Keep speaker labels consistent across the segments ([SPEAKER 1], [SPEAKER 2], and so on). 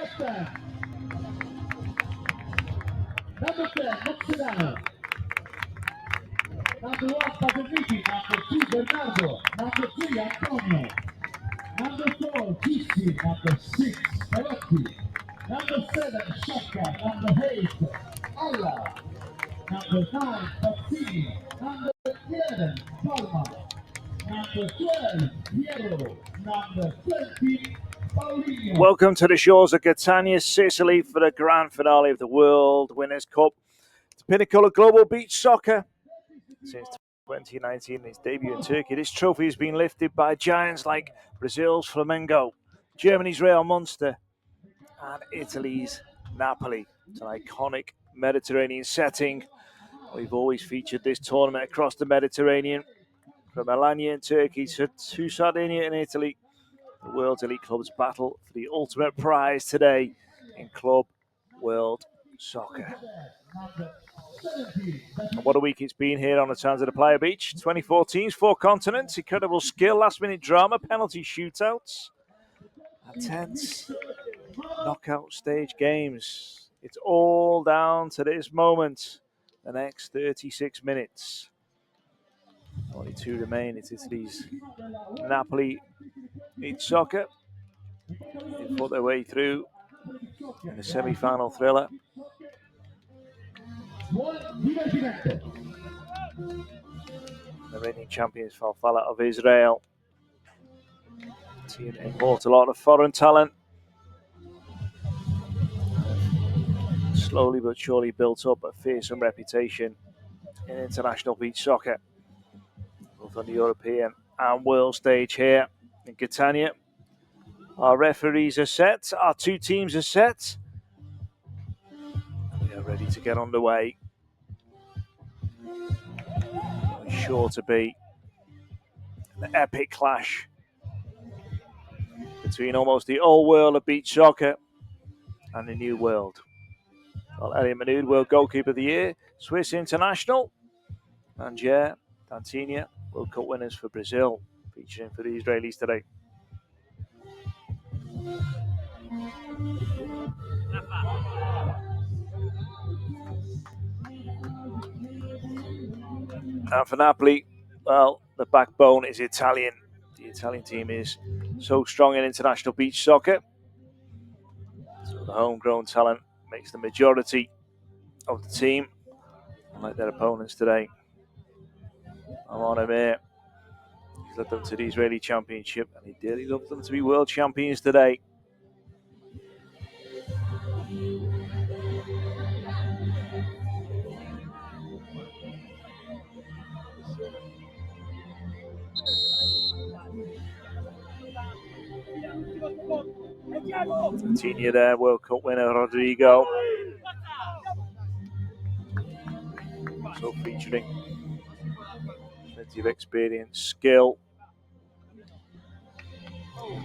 [SPEAKER 1] Number 10, Moxidano. Number 1, Pasolini. Number 2, Bernardo. Number 3, Antonio. Number 4, Gissi. Number 6, Perotti. Number 7, Shaka. Number 8, Alla. Number 9, Pazzini. Number 11, Palma. Number 12, Piero. Number 20, Paulinho.
[SPEAKER 2] Welcome to the shores of Catania, Sicily for the grand finale of the World Winners' Cup. It's the pinnacle of global beach soccer. Since 2019, its debut in Turkey, this trophy has been lifted by giants like Brazil's Flamengo, Germany's Real Monster, and Italy's Napoli. It's an iconic Mediterranean setting. We've always featured this tournament across the Mediterranean, from Alanya in Turkey to Sardinia in Italy. The world's elite clubs battle for the ultimate prize today in Club World Soccer. And what a week it's been here on the sands of the Playa Beach. 24 teams, 4 continents, incredible skill, last-minute drama, penalty shootouts, and tense knockout stage games. It's all down to this moment, the next 36 minutes. Only 2 remain. It's Italy's Napoli Beach Soccer. They fought their way through in the semi-final thriller. The reigning champions Falfala of Israel. Team import a lot of foreign talent. Slowly but surely built up a fearsome reputation in international beach soccer, both on the European and world stage here in Catania. Our referees are set, our 2 teams are set. We are ready to get underway. It's sure to be an epic clash between almost the old world of beach soccer and the new world. Well, Elliot Manoud, World Goalkeeper of the Year, Swiss International, and Jair Dantinha, World Cup winners for Brazil, featuring for the Israelis today. And for Napoli, well, the backbone is Italian. The Italian team is so strong in international beach soccer. So the homegrown talent makes the majority of the team, unlike their opponents today. Amon Emir, he's led them to the Israeli Championship, and he dearly loves them to be world champions today. Dantinha there, World Cup winner Rodrigo. Also featuring plenty of experience, skill,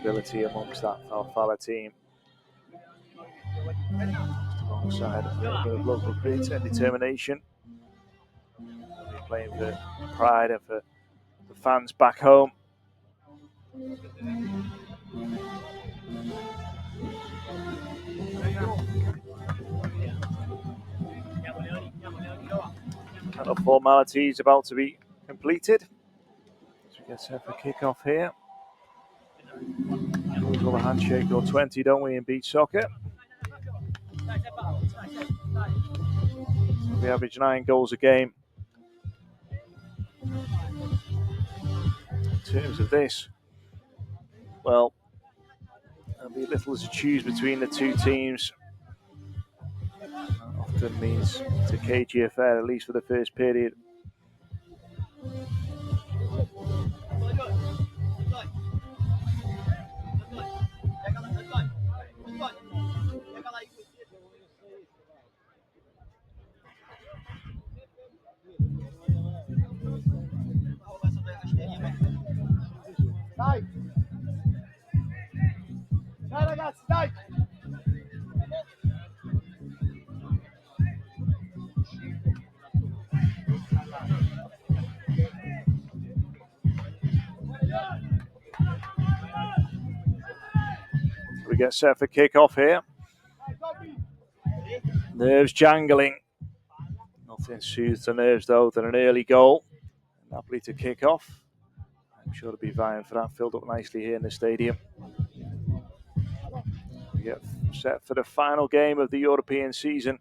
[SPEAKER 2] ability amongst that Falfala team. Alongside a little bit of local grit and determination. They're playing for pride and for the fans back home. And the formalities about to be completed. So we get set for kick-off here. We call a handshake or 20, don't we, in beach soccer? We average 9 goals a game. In terms of this, well, there'll be little to choose between the 2 teams. That often means it's a cagey affair, at least for the first period.
[SPEAKER 3] Dai! Dai ragazzi, dai!
[SPEAKER 2] We get set for kick-off here. Nerves jangling. Nothing soothes the nerves though than an early goal. Napoli to kick off. I'm sure to be vying for that. Filled up nicely here in the stadium. We get set for the final game of the European season.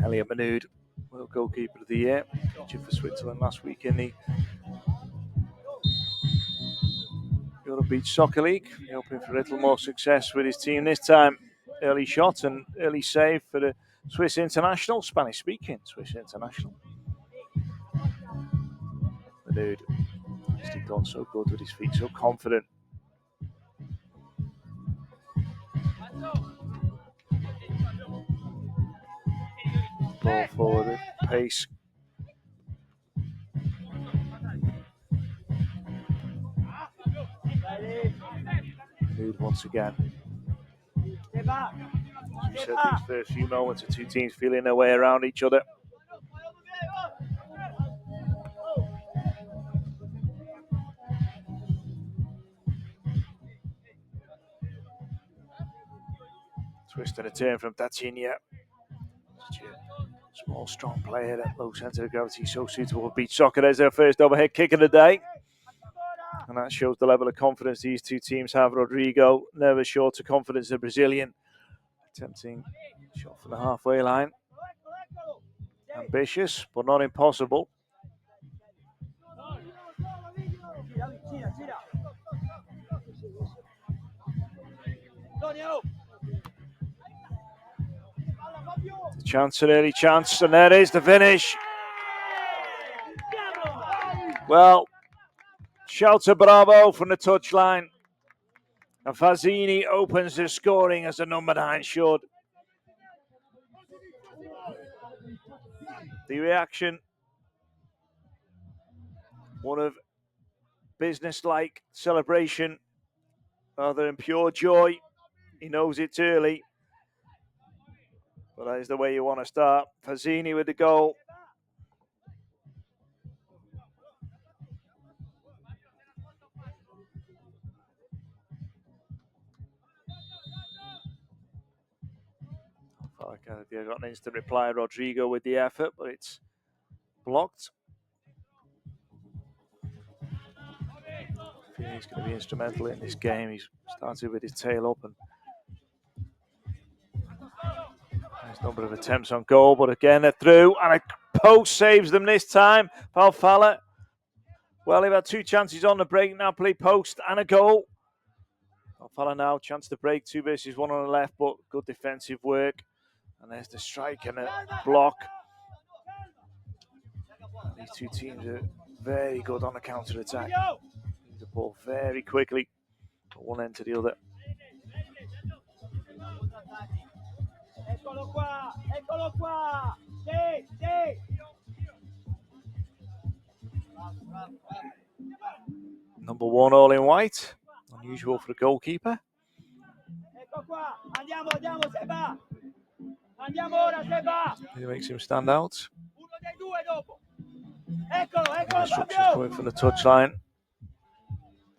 [SPEAKER 2] Elliot Manood, world goalkeeper of the year, featured for Switzerland last week in the Europe Beach Soccer League. Hoping for a little more success with his team this time. Early shot and early save for the Swiss international, Spanish-speaking Swiss international. Manood, he's done so good with his feet, so confident. Ball forward with pace. Manood once again. As we said, these first few moments of two teams feeling their way around each other. Twist and a turn from Dacinia. Small, strong player at low centre of gravity, so suitable for beach soccer. There's their first overhead kick of the day. And that shows the level of confidence these two teams have. Rodrigo, never short of confidence, the Brazilian. Attempting shot from the halfway line. Ambitious, but not impossible. Chance, an early chance, and there is the finish. Well, shout a bravo from the touchline. And Fazzini opens the scoring as the number 9 should. The reaction, one of business-like celebration rather than pure joy. He knows it's early, but that is the way you want to start. Fazzini with the goal. They got an instant reply, Rodrigo with the effort, but it's blocked. I think he's going to be instrumental in this game. He's started with his tail up and there's a number of attempts on goal, but again they're through and a post saves them this time. Falfala. Well, they've had 2 chances on the break. Napoli post and a goal. Falfala now chance to break 2 versus 1 on the left, but good defensive work. And there's the strike and a block. These two teams are very good on the counter-attack. Move the ball very quickly from one end to the other. Number 1 all in white. Unusual for a goalkeeper. He makes him stand out. Instructions coming from the touchline.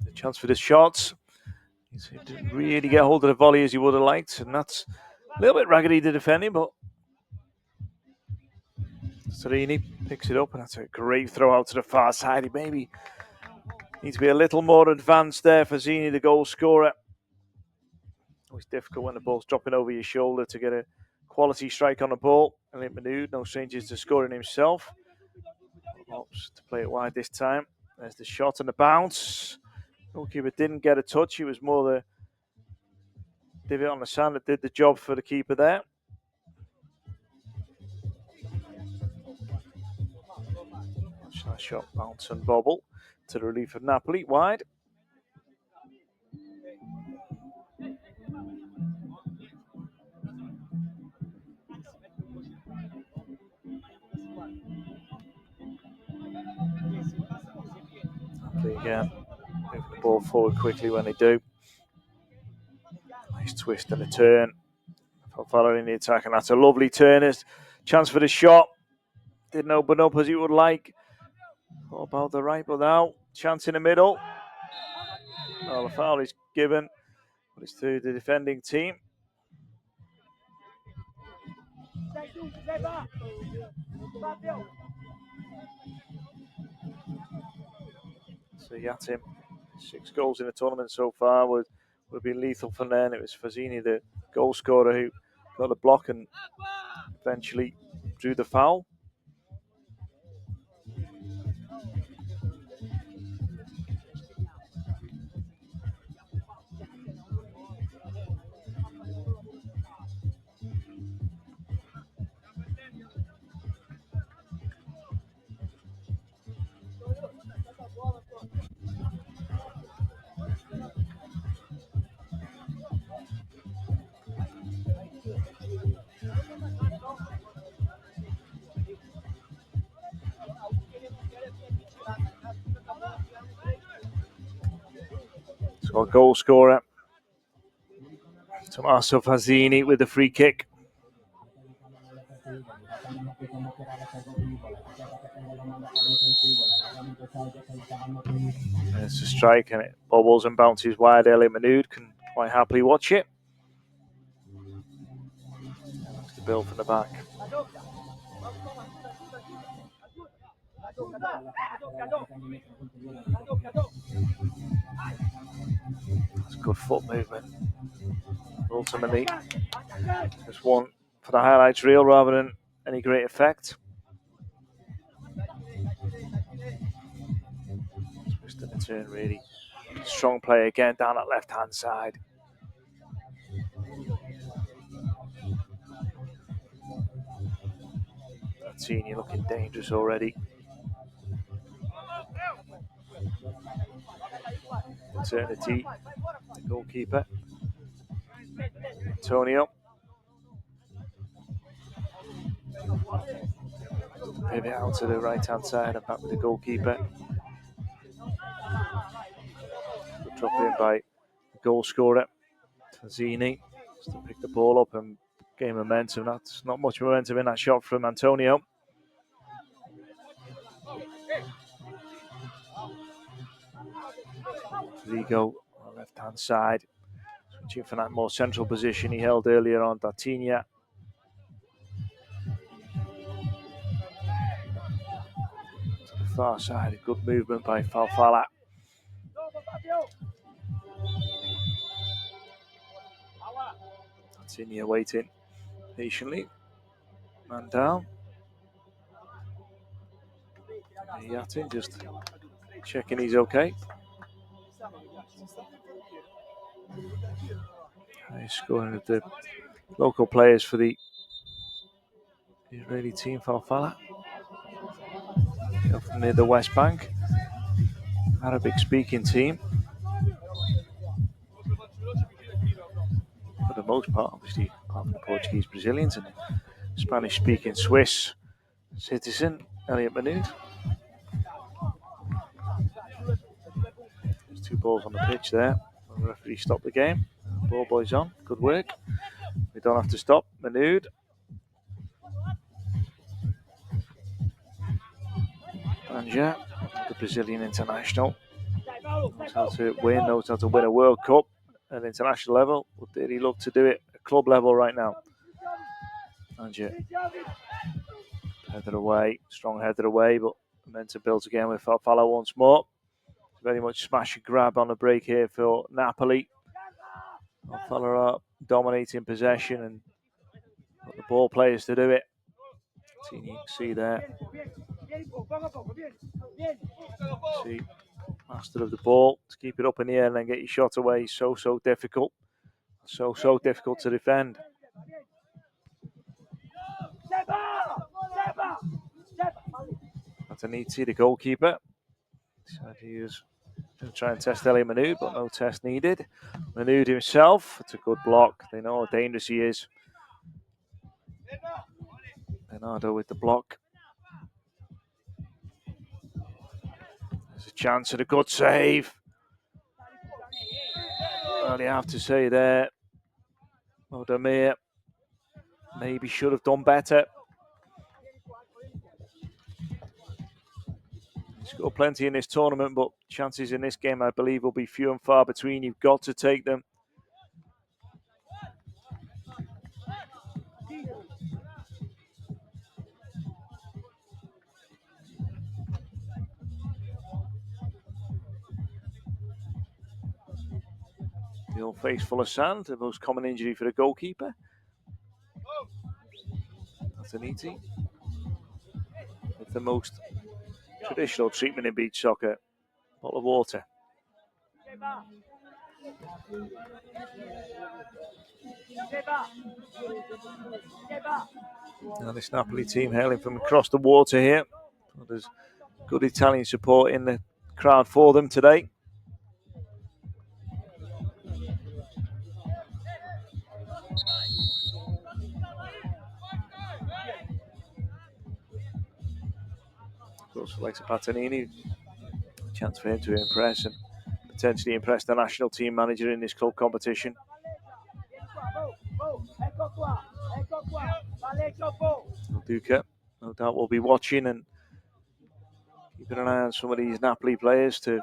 [SPEAKER 2] The chance for the shots. He didn't really get hold of the volley as he would have liked, and that's a little bit raggedy to defending, but Serini picks it up, and that's a great throw out to the far side. He maybe needs to be a little more advanced there for Zini, the goal scorer. Always difficult when the ball's dropping over your shoulder to get a quality strike on the ball. Elliot Manood, no strangers to scoring himself. Opts to play it wide this time. There's the shot and the bounce. Goalkeeper didn't get a touch. He was more the divot on the sand that did the job for the keeper there. Nice shot, bounce and bobble to the relief of Napoli, wide. Napoli again, moving the ball forward quickly when they do. Nice twist and a turn. Following the attack, and that's a lovely turn. Chance for the shot. Didn't open up as he would like. What about the right, but now chance in the middle. Well, the foul is given, but it's to the defending team. So Yatim, 6 goals in the tournament so far, would be lethal for them. It was Fazzini, the goal scorer, who got the block and eventually drew the foul. So a goal scorer, Tommaso Fazzini, with the free kick. It's a strike and it bobbles and bounces wide. Elliot Manood can quite happily watch it. That's the bill from the back. That's good foot movement. Ultimately, just one for the highlights reel rather than any great effect. Twisting the turn, really strong play again down that left hand side. Martini looking dangerous already. Eternity, the goalkeeper. Antonio. Pivot out to the right hand side and back with the goalkeeper. Good drop in by the goal scorer, Fazzini, just to pick the ball up and gain momentum. That's not much momentum in that shot from Antonio. Vigo on the left hand side, switching for that more central position he held earlier on. Datinia. To the far side, a good movement by Falfala. Datinia waiting patiently. Man down. Yatin just checking he's okay. He's scoring with the local players for the Israeli team, Falfala. From near the West Bank. Arabic speaking team. For the most part, obviously, apart from the Portuguese, Brazilians, and Spanish speaking Swiss citizen, Elliot Manood. There's 2 balls on the pitch there. The referee stopped the game. Ball boys on. Good work. We don't have to stop. Manood. Banja, the Brazilian international. Knows how to win, knows how to win a World Cup at international level. But did he look to do it at club level right now? Banja. Header away. Strong header away, but momentum builds again with Falfala once more. Very much smash and grab on the break here for Napoli. Falfala are dominating possession and got the ball players to do it. You can see there. See, master of the ball to keep it up in the air and then get your shot away. So difficult. So difficult to defend. Antoniti, the goalkeeper. Decided he was going to try and test Elliot Manood, but no test needed. Manood himself, it's a good block. They know how dangerous he is. Bernardo with the block. There's a chance at a good save. Well, you have to say there, Odemir maybe should have done better. scored plenty in this tournament, but chances in this game, I believe, will be few and far between. You've got to take them. The old face full of sand, the most common injury for the goalkeeper. Antoniti. With the most traditional treatment in beach soccer, bottle of water. Now this Napoli team hailing from across the water here. There's good Italian support in the crowd for them today. Also like Patanini, chance for him to impress and potentially impress the national team manager in this club competition. Duca, no doubt, will be watching and keeping an eye on some of these Napoli players to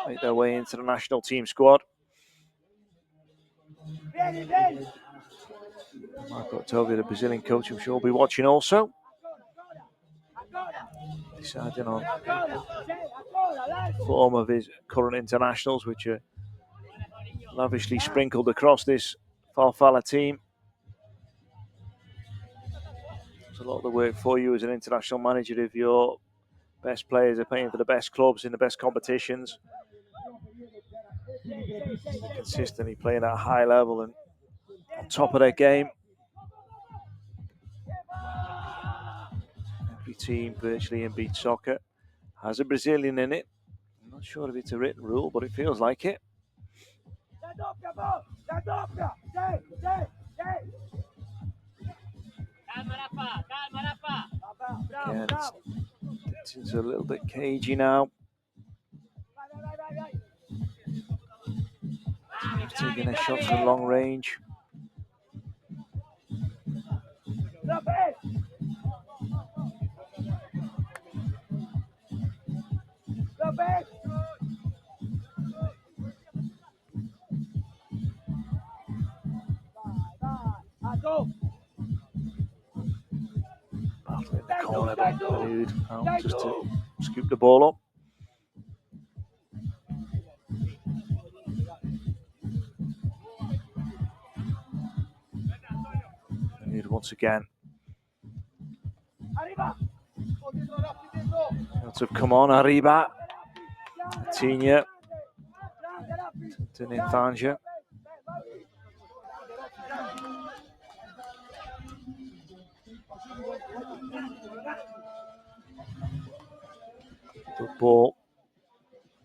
[SPEAKER 2] make their way into the national team squad. Marco Ottavio, the Brazilian coach, I'm sure will be watching also. Deciding on the form of his current internationals, which are lavishly sprinkled across this Falfala team. There's a lot of the work for you as an international manager if your best players are playing for the best clubs in the best competitions. Consistently playing at a high level and on top of their game. Every team virtually in beach soccer has a Brazilian in it. I'm not sure if it's a written rule, but it feels like it. Again, it's a little bit cagey now. Taking their shots from long range. Battle in the corner, but Mahmoud out just to scoop the ball up. Mahmoud once again. Shots have come on, Arriba. Tinia. To Ninfanja. Good ball.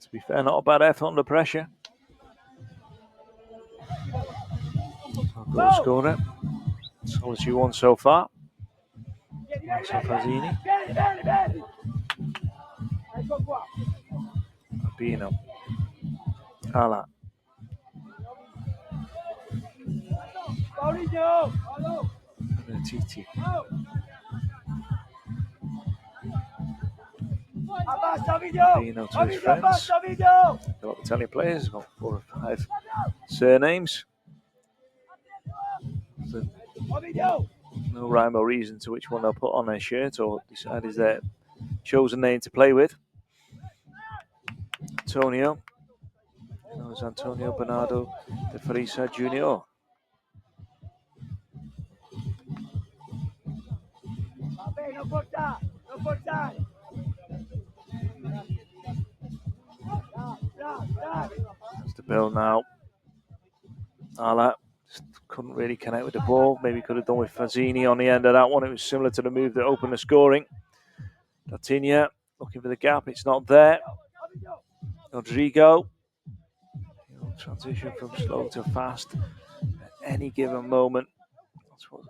[SPEAKER 2] To be fair, not a bad effort under pressure. Goal scorer. Solid 2-1 so far. Fazzini. Albino. Ala. Titi. Albino to his friends. A lot of Italian players, about 4 or 5 surnames. So no rhyme or reason to which one they'll put on their shirt or decide is their chosen name to play with. Antonio. That was Antonio Bernardo de Frisa Jr. That's the bill now. Ala just couldn't really connect with the ball. Maybe could have done with Fazzini on the end of that one. It was similar to the move that opened the scoring. Latinia looking for the gap. It's not there. Rodrigo. Transition from slow to fast at any given moment. That's what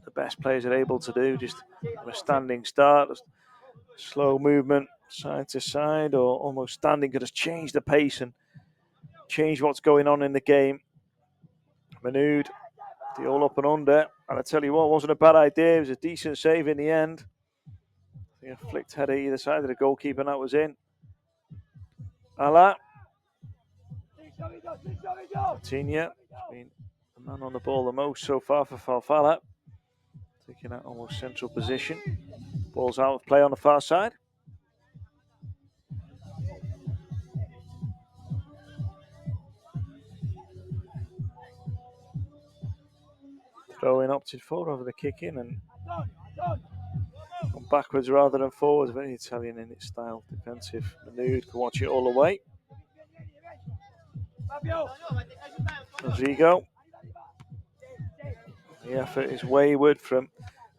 [SPEAKER 2] the best players are able to do. Just a standing start, slow movement side to side, or almost standing could just change the pace and change what's going on in the game. Mahmoud, the all up and under. And I tell you what, wasn't a bad idea. It was a decent save in the end. A flicked header either side of the goalkeeper, and that was in. Ala. Coutinho been the man on the ball the most so far for Falfala. Taking that almost central position. Ball's out of play on the far side. Throw-in opted for over the kick in and gone backwards rather than forwards. Very Italian in its style. Defensive maneuver. Can watch it all the way. Rodrigo. The effort is wayward from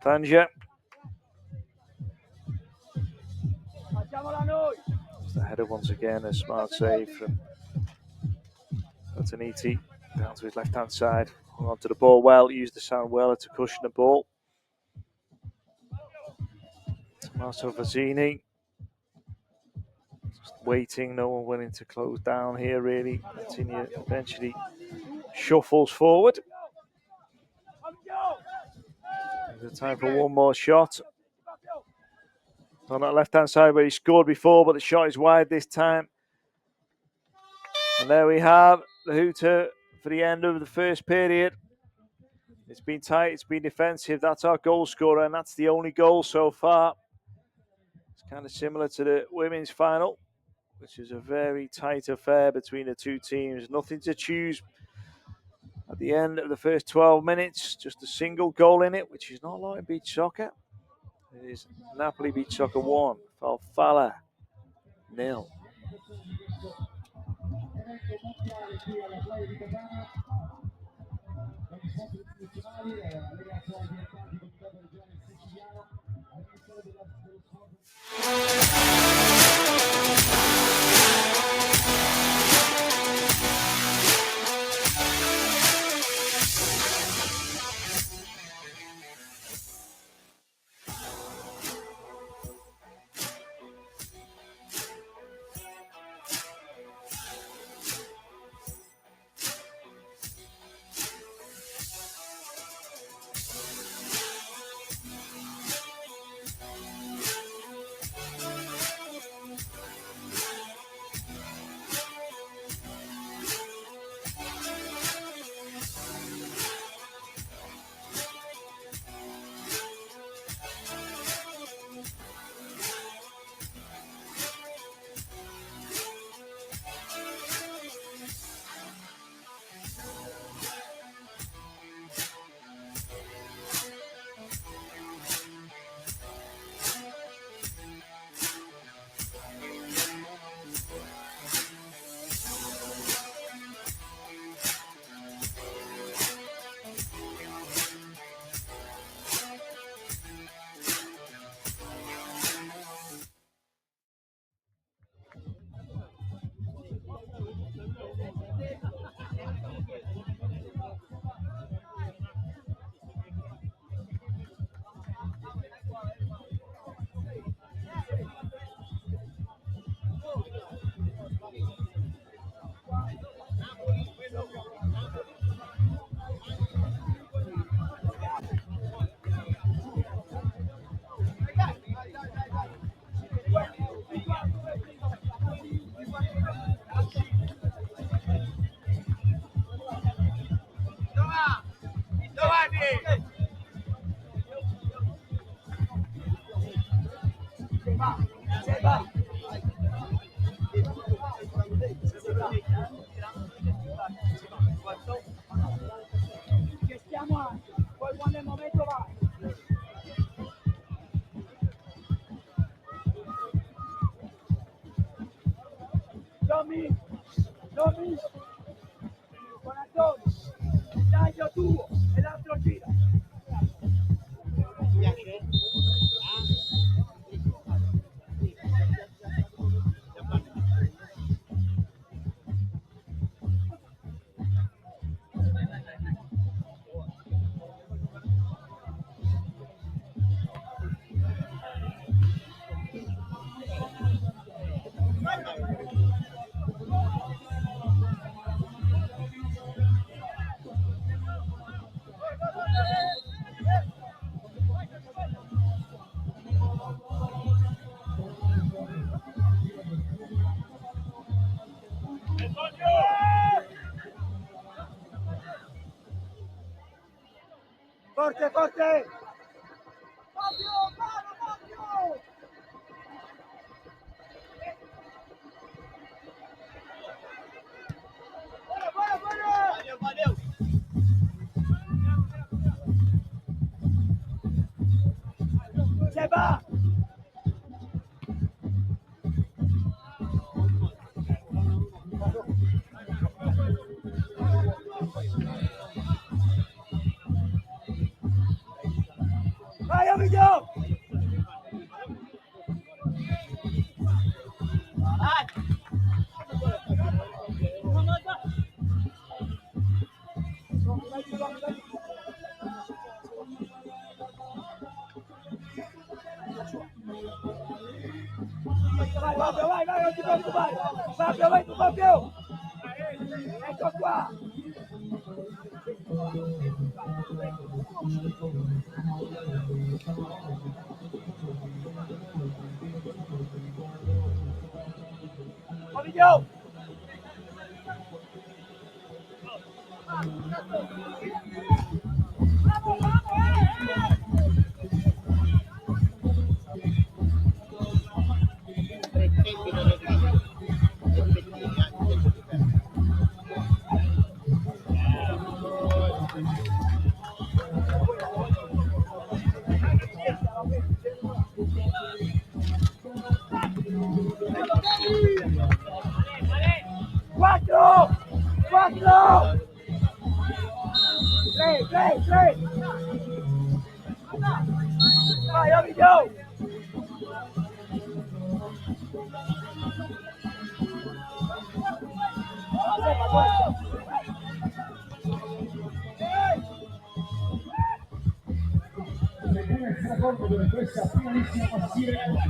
[SPEAKER 2] Tanja. It's the header once again. A smart save from Antoniti. Down to his left-hand side. Hung on to the ball well. Used the sound well to cushion the ball. Tommaso Fazzini. Just waiting. No one willing to close down here, really. Antonio eventually shuffles forward. There's time for one more shot. On that left-hand side where he scored before, but the shot is wide this time. And there we have the hooter for the end of the first period. It's been tight, it's been defensive. That's our goal scorer, and that's the only goal so far. It's kind of similar to the women's final, which is a very tight affair between the two teams. Nothing to choose at the end of the first 12 minutes. Just a single goal in it, which is not a lot in beach soccer. It is Napoli beach soccer 1, Falfala 0.
[SPEAKER 3] Forte, forte! Fabio, bravo, Fabio! Bora, bora! Valeu! Seba! Vai, Ovidio! Vai, non ti preoccupare! Fabio, vai tu, Fabio! Ecco qua! Ovidio! Quattro! Quattro! Tre! Vai, Ovidio!
[SPEAKER 1] Nel secondo dove questa finalissima maschile vedremo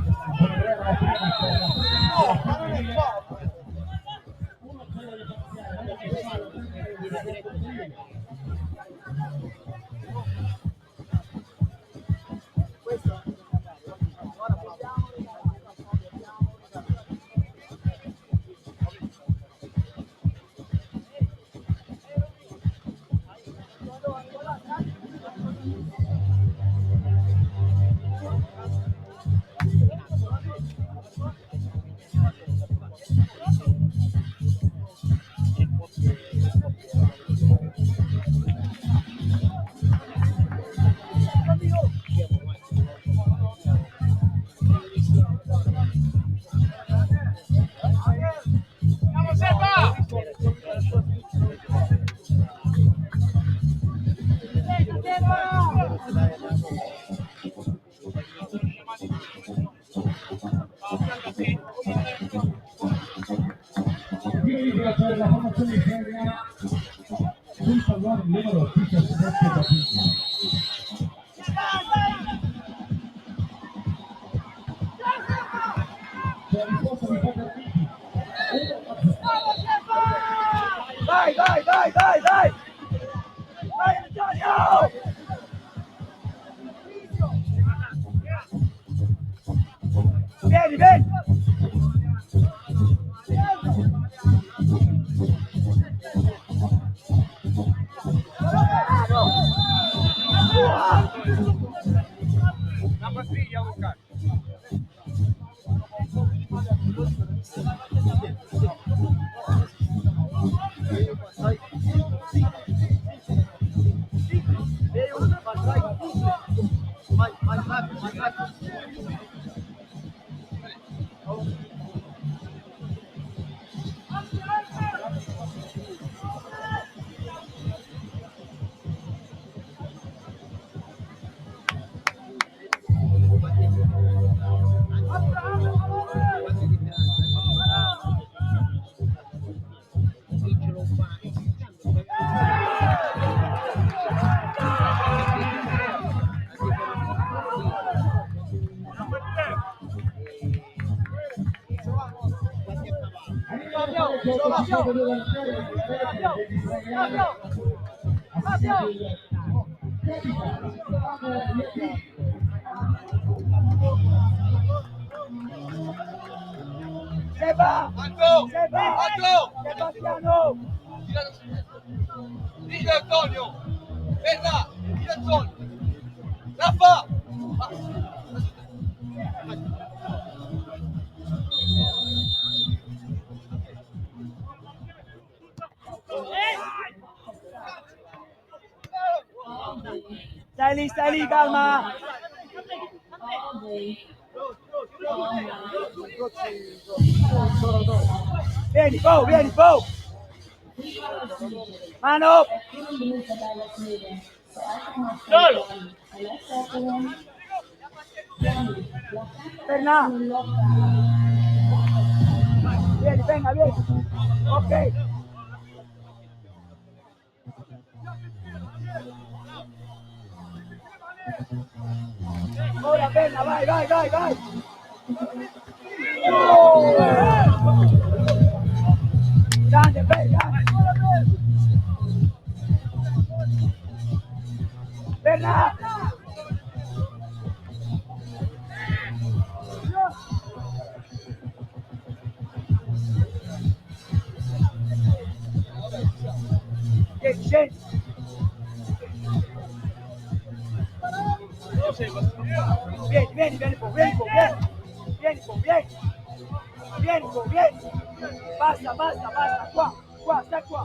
[SPEAKER 1] la prima per la formazione italiana sul pallone numero 17 da Pisa. C'è la risposta di Paternichi.
[SPEAKER 3] Vai! Vai, Antonio! Vieni! Number 3, yellow card. Seba! Sebastiano!
[SPEAKER 4] Dillo Antonio!
[SPEAKER 3] Stai lì, calma. Vieni, Bo. Mano. Ferna. Vieni, venga, vieni. Ok. Ora, Benna, vai. Oh! Grande, Benna. Benna. Scendi. Vieni, basta, qua, stai qua.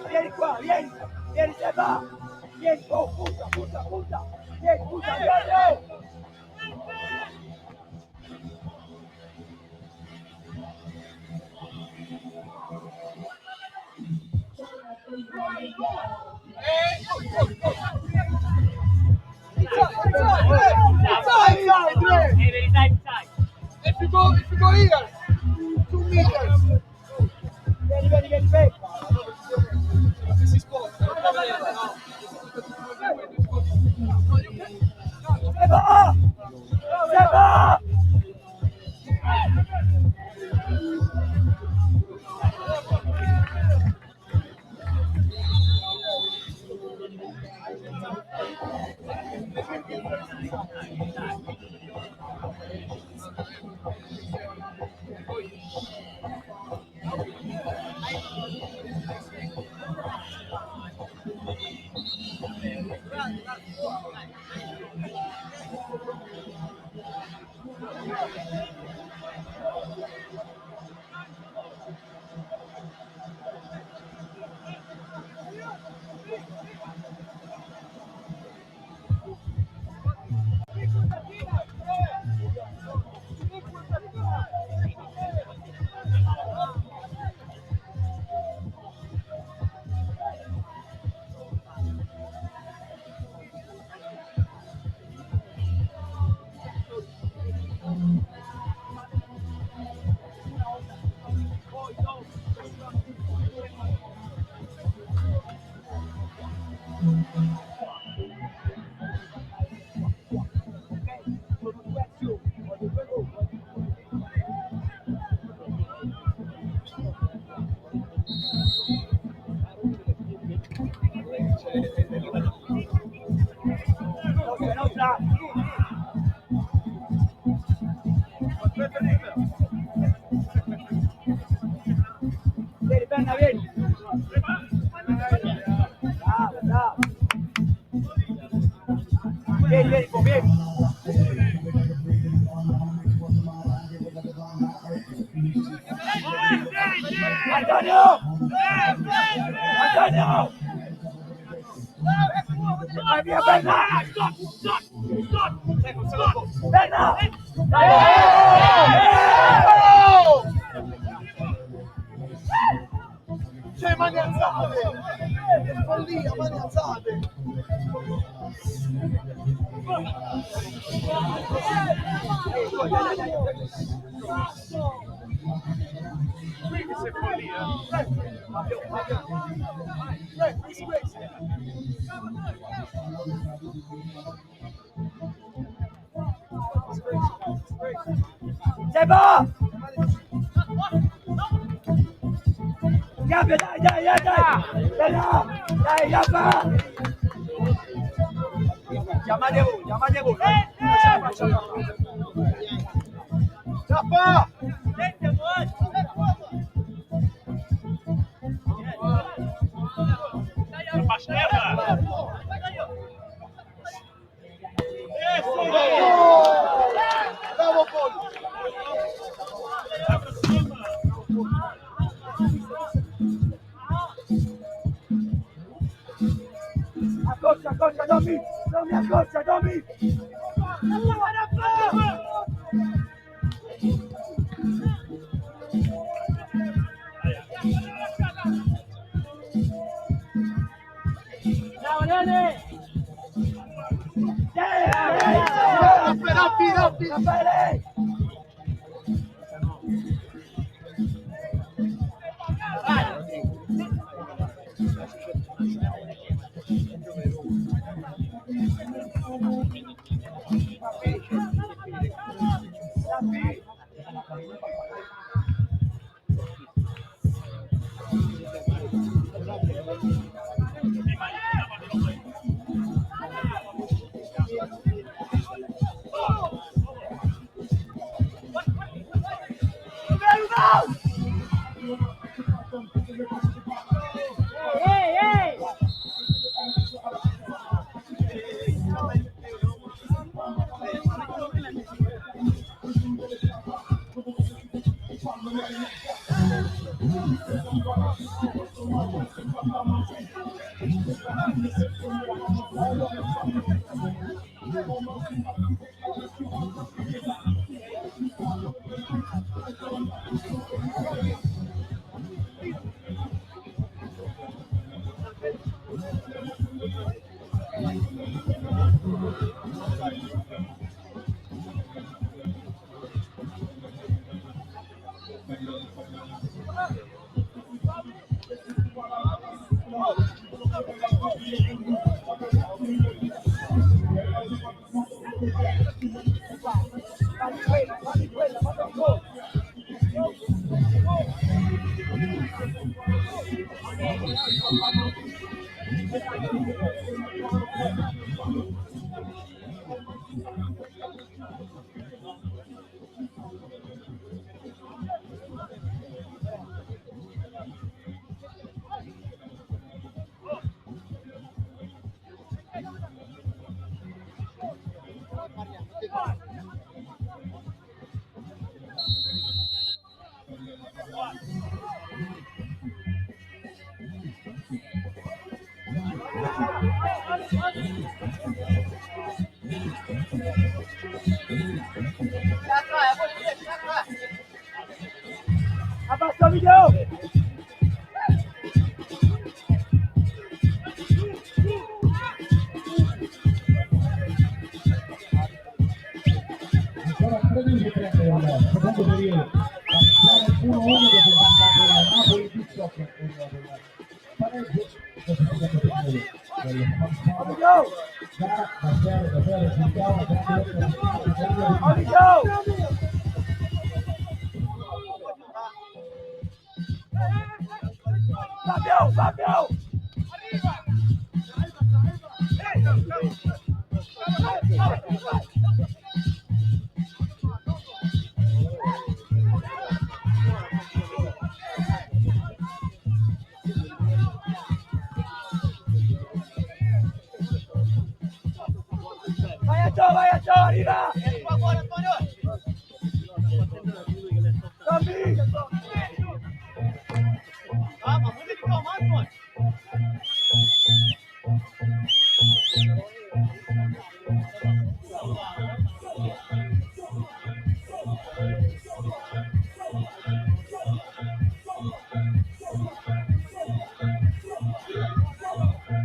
[SPEAKER 3] Vieni qua, vieni, se va. Vieni, punta. Vieni, vieni.
[SPEAKER 4] If you go here, 2 meters.
[SPEAKER 3] Vieni.
[SPEAKER 4] Si sposta.
[SPEAKER 3] Se va! Vieni, Benna, vieni. Bravo. Vieni, vieni. Antonio! Vai via, Benna! Stop! Benna!
[SPEAKER 4] C'è mani alzate! Che follia, mani alzate! Quindi sei follia!
[SPEAKER 3] C'est bon! Dai! Dai, Yappa! Chiamate voi!
[SPEAKER 4] Ciappa! Bravo Poli!
[SPEAKER 3] Acconcia, Domi! Domi, acconcia, Domi! Bravo, Nene!
[SPEAKER 4] Rappi!
[SPEAKER 3] Raffaele! Fammi quella, manda un gol! Abbassa il video!
[SPEAKER 1] Ancora 3 minuti 30 del secondo periodo, parziale 1-1 dopo il vantaggio del Napoli di Soccer con il pareggio del secondo periodo del Falfala. Gara da 0 si chiama grande
[SPEAKER 3] Fabio! Vai a Gio, arriva! Dammi!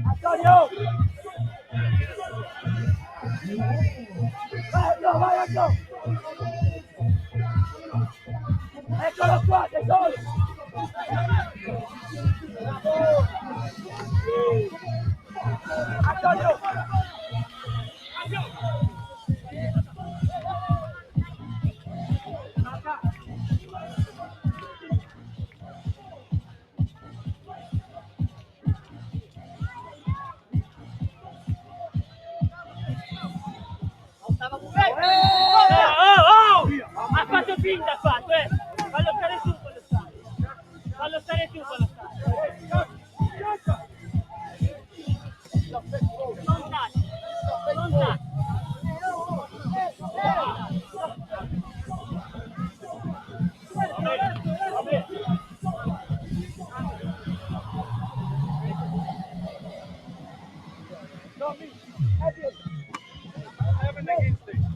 [SPEAKER 3] Antonio! Vai a Gio! Eccolo qua, tesoro! Antonio! Ha fatto finta, ha fatto, Fallo stare tu quello stare. Fallo stare tu quello stare. Non touch. Non touch.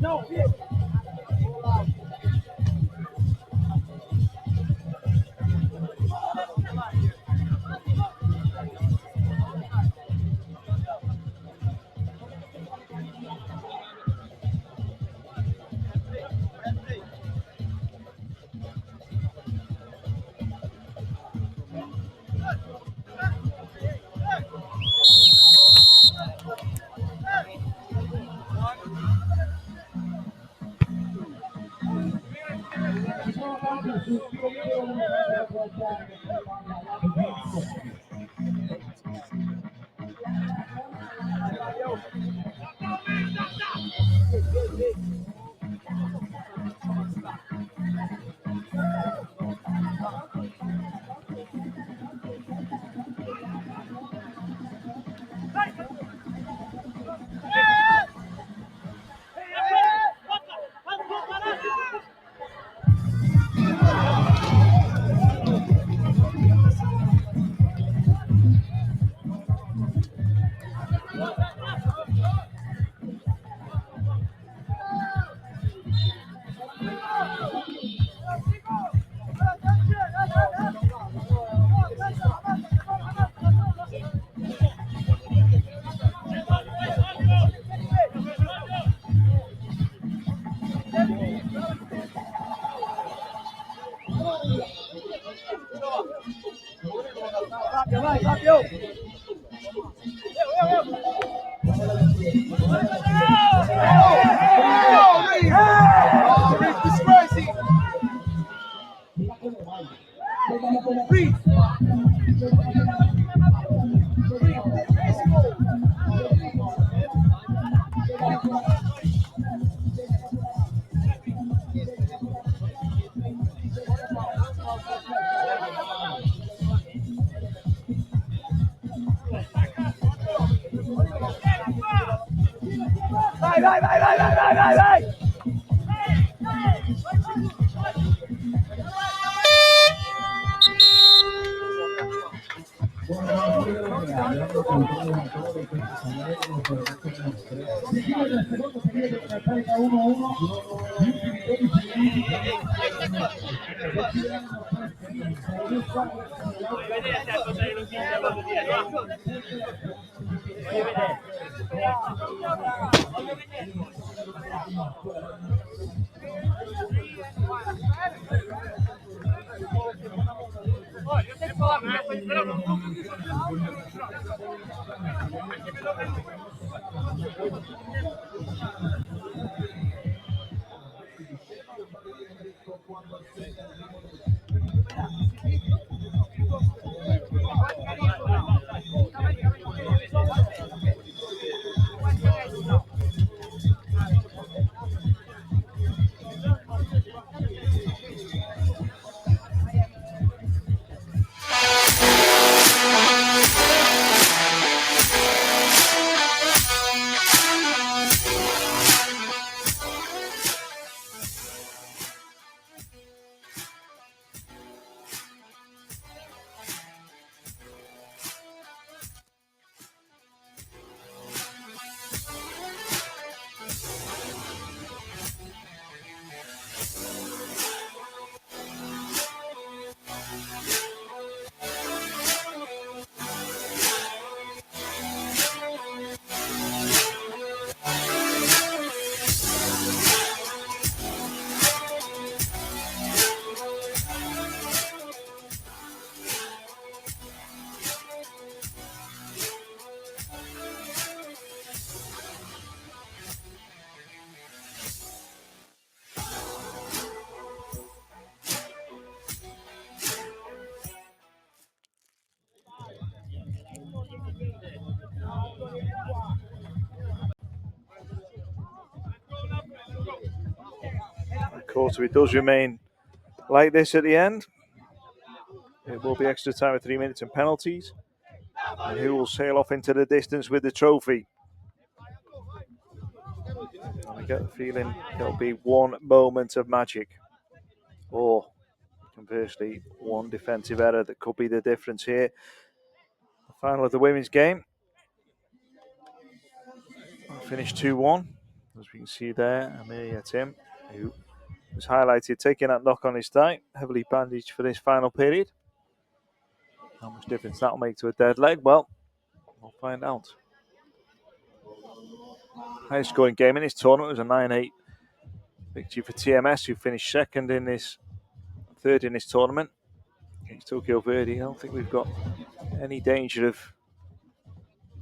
[SPEAKER 3] No, vai, Fabio! Vai, vai, vai, vai, vai, vai, vai, vai!
[SPEAKER 1] Si chiude il secondo periodo con la parica 1-1, gli ultimi 12 minuti.
[SPEAKER 2] course, if it does remain like this at the end, it will be extra time of 3 minutes and penalties. And who will sail off into the distance with the trophy? And I get the feeling it'll be one moment of magic, or conversely, one defensive error that could be the difference here. The final of the women's game finished 2-1, as we can see there. Amelia Tim, who was highlighted taking that knock on his thigh, heavily bandaged for this final period. How much difference that'll make to a dead leg? Well, we'll find out. Highest scoring game in this tournament was a 9-8 victory for TMS, who finished third in this tournament against Tokyo Verde. I don't think we've got any danger of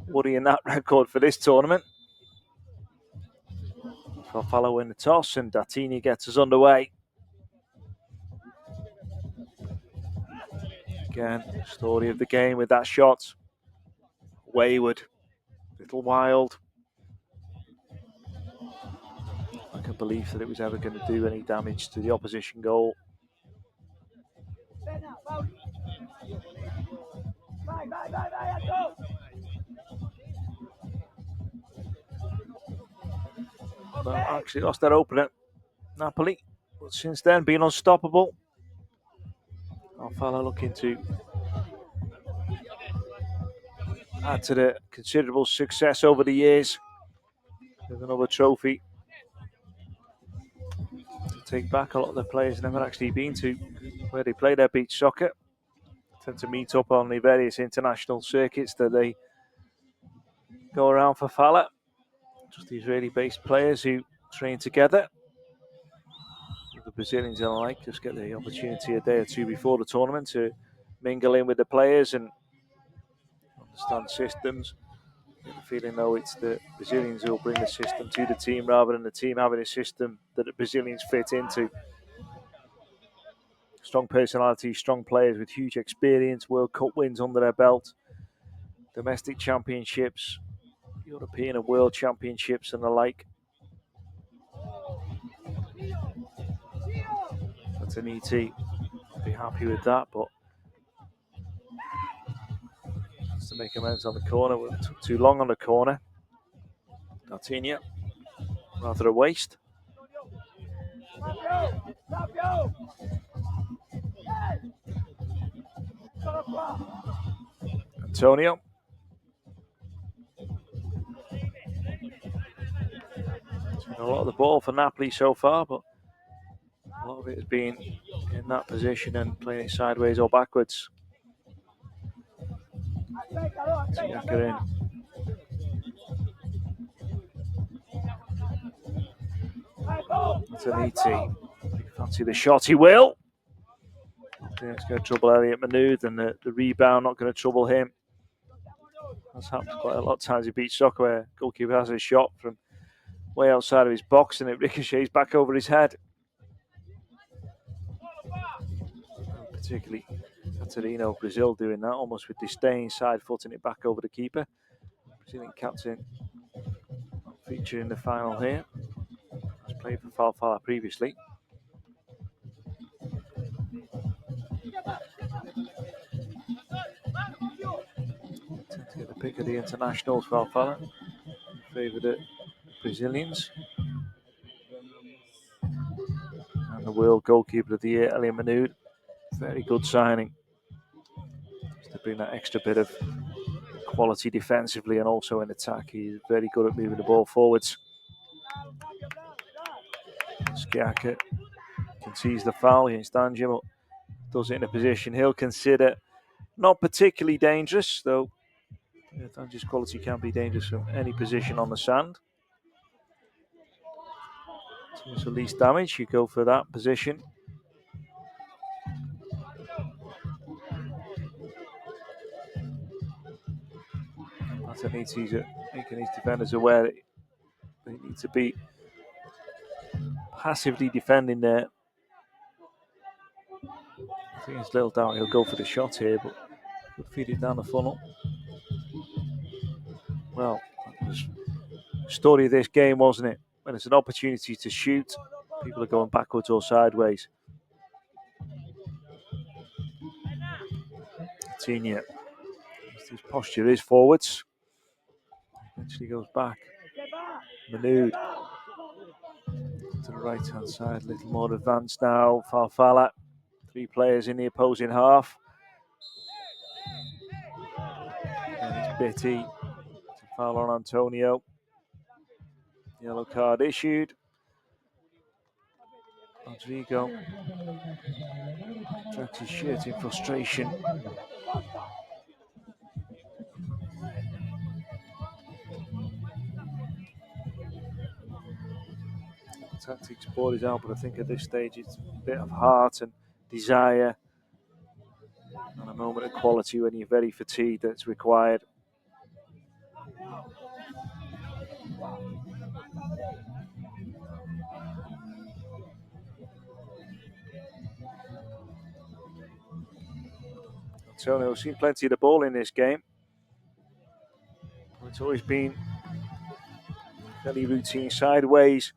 [SPEAKER 2] worrying that record for this tournament. Falfala win the toss, and Datini gets us underway. Again, story of the game with that shot. Wayward, little wild. Like a belief that it was ever going to do any damage to the opposition goal. Well, actually lost their opener, Napoli, but since then been unstoppable. Falfala looking to add to the considerable success over the years with another trophy to take back. A lot of the players never actually been to where they play their beach soccer. Tend to meet up on the various international circuits that they go around for Falfala. Just Israeli-based players who train together. The Brazilians and the like just get the opportunity a day or two before the tournament to mingle in with the players and understand systems. I get the feeling though it's the Brazilians who will bring the system to the team rather than the team having a system that the Brazilians fit into. Strong personalities, strong players with huge experience, World Cup wins under their belt, domestic championships, European and World Championships and the like. Taniti be happy with that, but to make amends on the corner. We took too long on the corner. Dartinia, rather a waste. Antonio. Seen a lot of the ball for Napoli so far, but a lot of it has been in that position and playing it sideways or backwards. Tiaka in. Taniti. Fancy the shot, he will. It's going to trouble Elliot Manood, and the rebound not going to trouble him. That's happened quite a lot of times in beach soccer where goalkeeper has a shot from way outside of his box and it ricochets back over his head. Particularly Catarino, Brazil doing that almost with disdain, side footing it back over the keeper. Brazilian captain featured in the final here. Has played for Falfala previously. Tend to get the pick of the internationals, Falfala. Favour the Brazilians. And the world goalkeeper of the year, Elliot Manood. Very good signing. Just to bring that extra bit of quality defensively and also in attack. He's very good at moving the ball forwards. Skiaka concedes the foul against Danjim, but does it in a position he'll consider not particularly dangerous, though Danjim's quality can be dangerous from any position on the sand. So it's the least damage, you go for that position. He's making his defenders aware that they need to be passively defending there. I think there's little doubt he'll go for the shot here, but could feed it down the funnel. Well, that was the story of this game, wasn't it? When it's an opportunity to shoot, People are going backwards or sideways. Tinia. His posture is forwards. Eventually goes back. Manood to the right hand side, a little more advanced now. Falfala, 3 players in the opposing half. And it's Bitty. It's a foul on Antonio. Yellow card issued. Rodrigo drags his shirt in frustration. Tactics board is out, but I think at this stage it's a bit of heart and desire and a moment of quality when you're very fatigued that's required. Antonio's seen plenty of the ball in this game. It's always been fairly routine sideways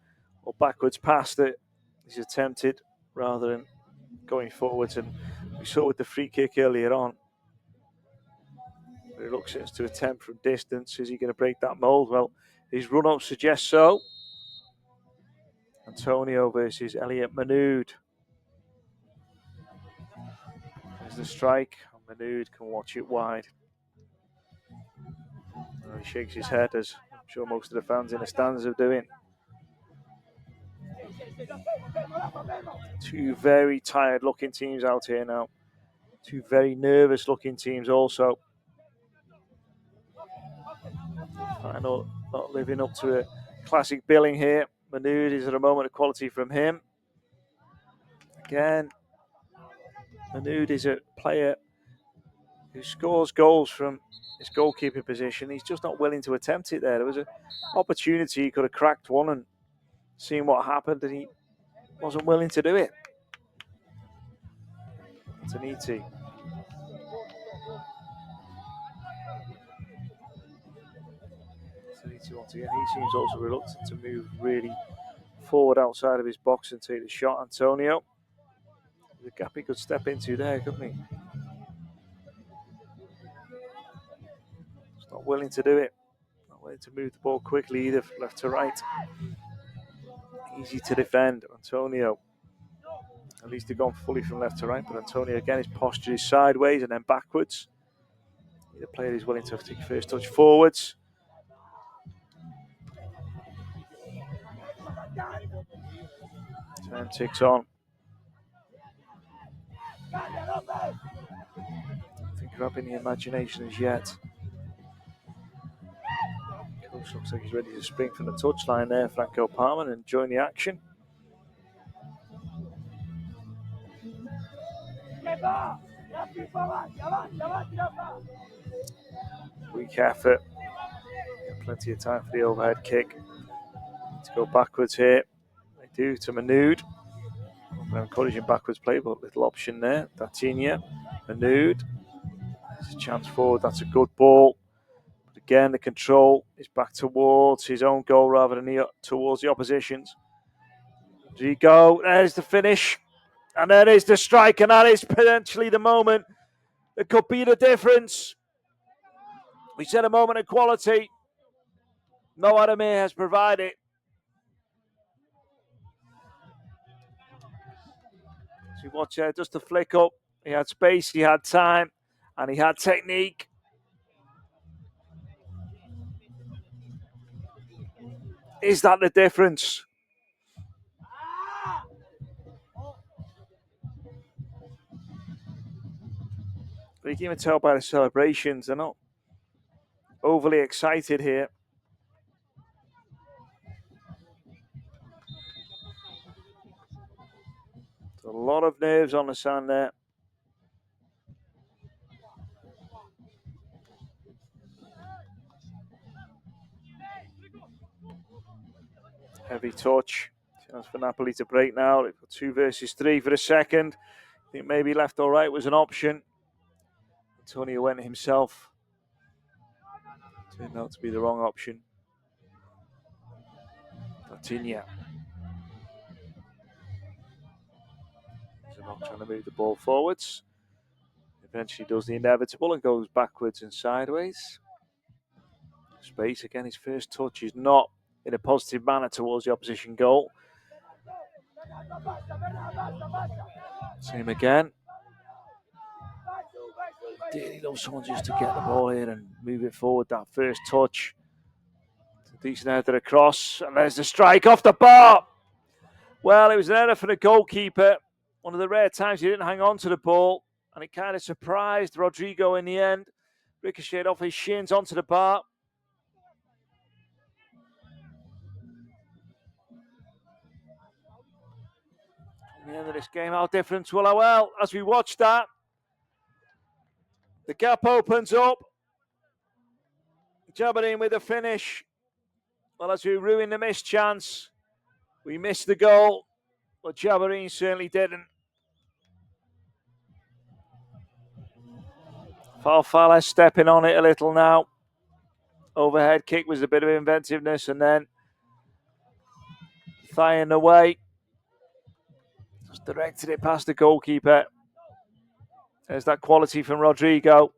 [SPEAKER 2] or backwards pass that he's attempted rather than going forwards. And we saw with the free kick earlier on, he looks to attempt from distance. Is he going to break that mould? Well, his run-up suggests so. Antonio versus Elliot Manood. There's the strike. Manood can watch it wide. He shakes his head, as I'm sure most of the fans in the stands are doing. 2 very tired looking teams out here now. 2 very nervous looking teams also. Not living up to a classic billing here. Manood, is at a moment of quality from him. Again, Manood is a player who scores goals from his goalkeeping position. He's just not willing to attempt it there. There was an opportunity, he could have cracked one and seen what happened, and he wasn't willing to do it. Taniti. Once again, he seems also reluctant to move really forward outside of his box and take the shot. Antonio, there's a gap he could step into there, couldn't he? He's not willing to do it. Not willing to move the ball quickly either, from left to right. Easy to defend. Antonio, at least they've gone fully from left to right, but Antonio again, his posture is sideways and then backwards. The player is willing to take first touch forwards. Time ticks on. I think grabbing the imagination as yet. Coach looks like he's ready to spring from the touchline there, Franco Palmer, and join the action. Weak effort. Plenty of time for the overhead kick. To go backwards here. They do to Manood. Encouraging backwards play, but little option there. Datinia, Manood. There's a chance forward. That's a good ball. But again, the control is back towards his own goal rather than towards the opposition's. Rodrigo, there's the finish. And there is the strike, and that is potentially the moment that could be the difference. We said a moment of quality. No Adamir has provided. So you watch there, just a flick up. He had space, he had time, and he had technique. Is that the difference? But you can even tell by the celebrations, they're not overly excited here. There's a lot of nerves on the sand there. Heavy touch. Chance for Napoli to break now. They've got 2 versus 3 for a second. I think maybe left or right was an option. Antonio went himself. Turned out to be the wrong option. Datinia. Not trying to move the ball forwards. Eventually does the inevitable and goes backwards and sideways. Space again, his first touch is not in a positive manner towards the opposition goal. Same again. Ideally love someone just to get the ball in and move it forward. That first touch. It's a decent header across. And there's the strike off the bar. Well, it was an error for the goalkeeper. One of the rare times he didn't hang on to the ball. And it kind of surprised Rodrigo in the end. Ricocheted off his shins onto the bar. At the end of this game, how different will I? Well, as we watch that, the gap opens up. Jabarin with the finish. Well, as we ruin the missed chance, we missed the goal, but Jabarin certainly didn't. Falfala stepping on it a little now. Overhead kick was a bit of inventiveness, and then thying away. Just directed it past the goalkeeper. There's that quality from Rodrigo.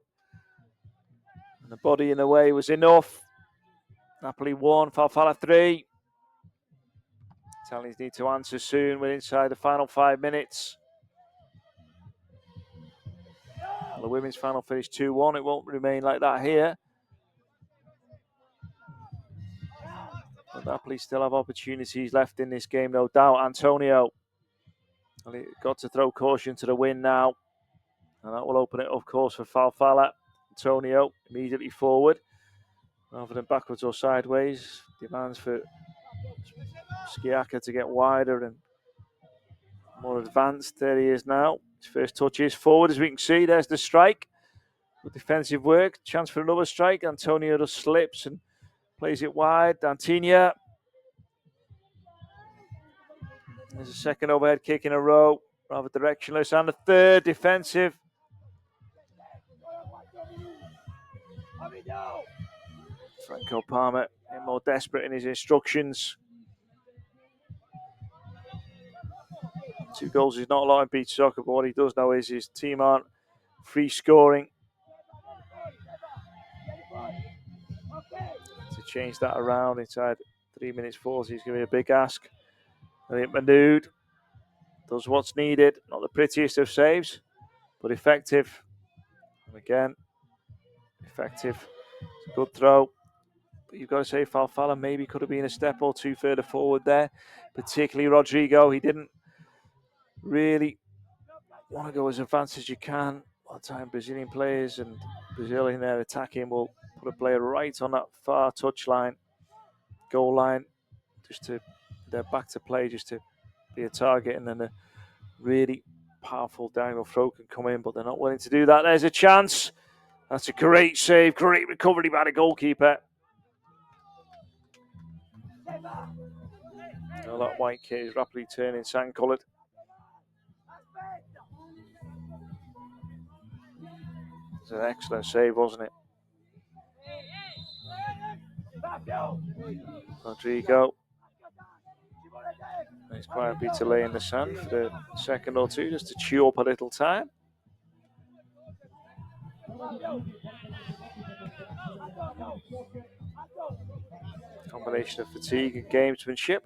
[SPEAKER 2] And the body in the way was enough. Napoli 1, Falfala 3. Italians need to answer soon. We're inside the final 5 minutes. Well, the women's final finished 2-1. It won't remain like that here. But Napoli still have opportunities left in this game, no doubt. Antonio got to throw caution to the wind now. And that will open it, of course, for Falfala. Antonio immediately forward. Rather than backwards or sideways. Demands for Sciacca to get wider and more advanced. There he is now. His first touch is forward, as we can see. There's the strike. Good defensive work. Chance for another strike. Antonio just slips and plays it wide. Dantinia. There's a second overhead kick in a row. Rather directionless. And a third defensive. Franco Palmer more desperate in his instructions. 2 goals is not a lot in beach soccer, but what he does know is his team aren't free scoring. To change that around inside 3 minutes 40 is going to be a big ask. I think Manood does what's needed. Not the prettiest of saves, but effective. And again, effective. It's a good throw. But you've got to say Falfala maybe could have been a step or two further forward there. Particularly Rodrigo. He didn't really want to go as advanced as you can. A lot of time Brazilian players and Brazil in their attacking will put a player right on that far touch line, goal line, just to they're back to play, just to be a target, and then a really powerful diagonal throw can come in, but they're not willing to do that. There's a chance. That's a great save, great recovery by the goalkeeper. Now that white kit is rapidly turning sand-coloured. It's an excellent save, wasn't it? Rodrigo. He's quite happy to lay in the sand for a second or two just to chew up a little time. Combination of fatigue and gamesmanship.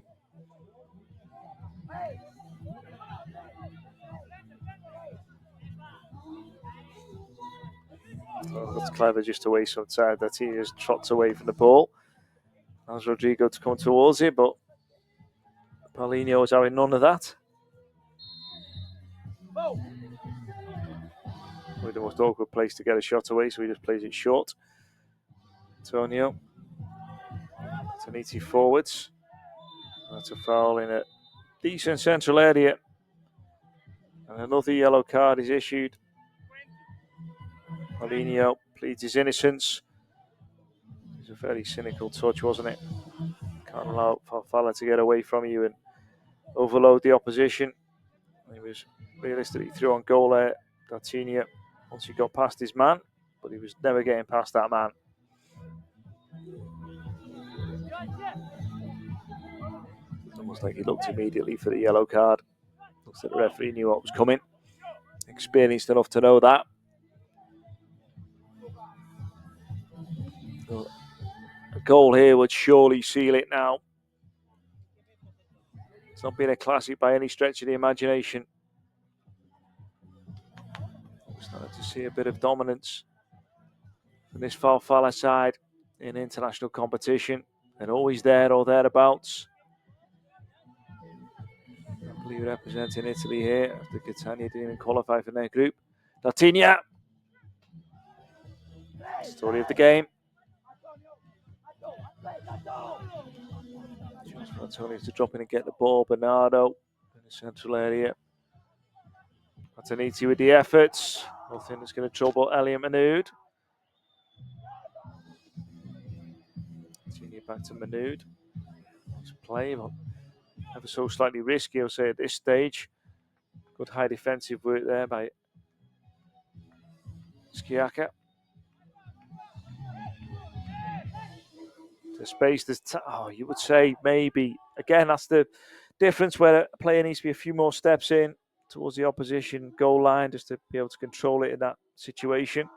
[SPEAKER 2] Oh, that's clever just to waste some time. That he just trots away from the ball. Allows Rodrigo to come towards it, but Paulinho is having none of that. With the most awkward place to get a shot away, so he just plays it short. Antonio. Taniti forwards. That's a foul in a decent central area. And another yellow card is issued. Paulinho pleads his innocence. It was a very cynical touch, wasn't it? Can't allow Falfala to get away from you and overload the opposition. He was realistically through on goal there, Dantinia, once he got past his man, but he was never getting past that man. Almost like he looked immediately for the yellow card. Looks like the referee knew what was coming. experienced enough to know that. A goal here would surely seal it now. It's not been a classic by any stretch of the imagination. We're starting to see a bit of dominance from this Falfala side in international competition. They're always there or thereabouts. Napoli representing Italy here after Catania didn't even qualify for their group. Dartigna. Story of the game. Chance for Antonio to drop in and get the ball. Bernardo in the central area. Antoniti with the efforts. Nothing that's going to trouble Elliot Manood. Continue back to Manood. Nice play, but ever so slightly risky, I'll say, at this stage. Good high defensive work there by Skiaka. The space, you would say maybe. Again, that's the difference where a player needs to be a few more steps in towards the opposition goal line just to be able to control it in that situation.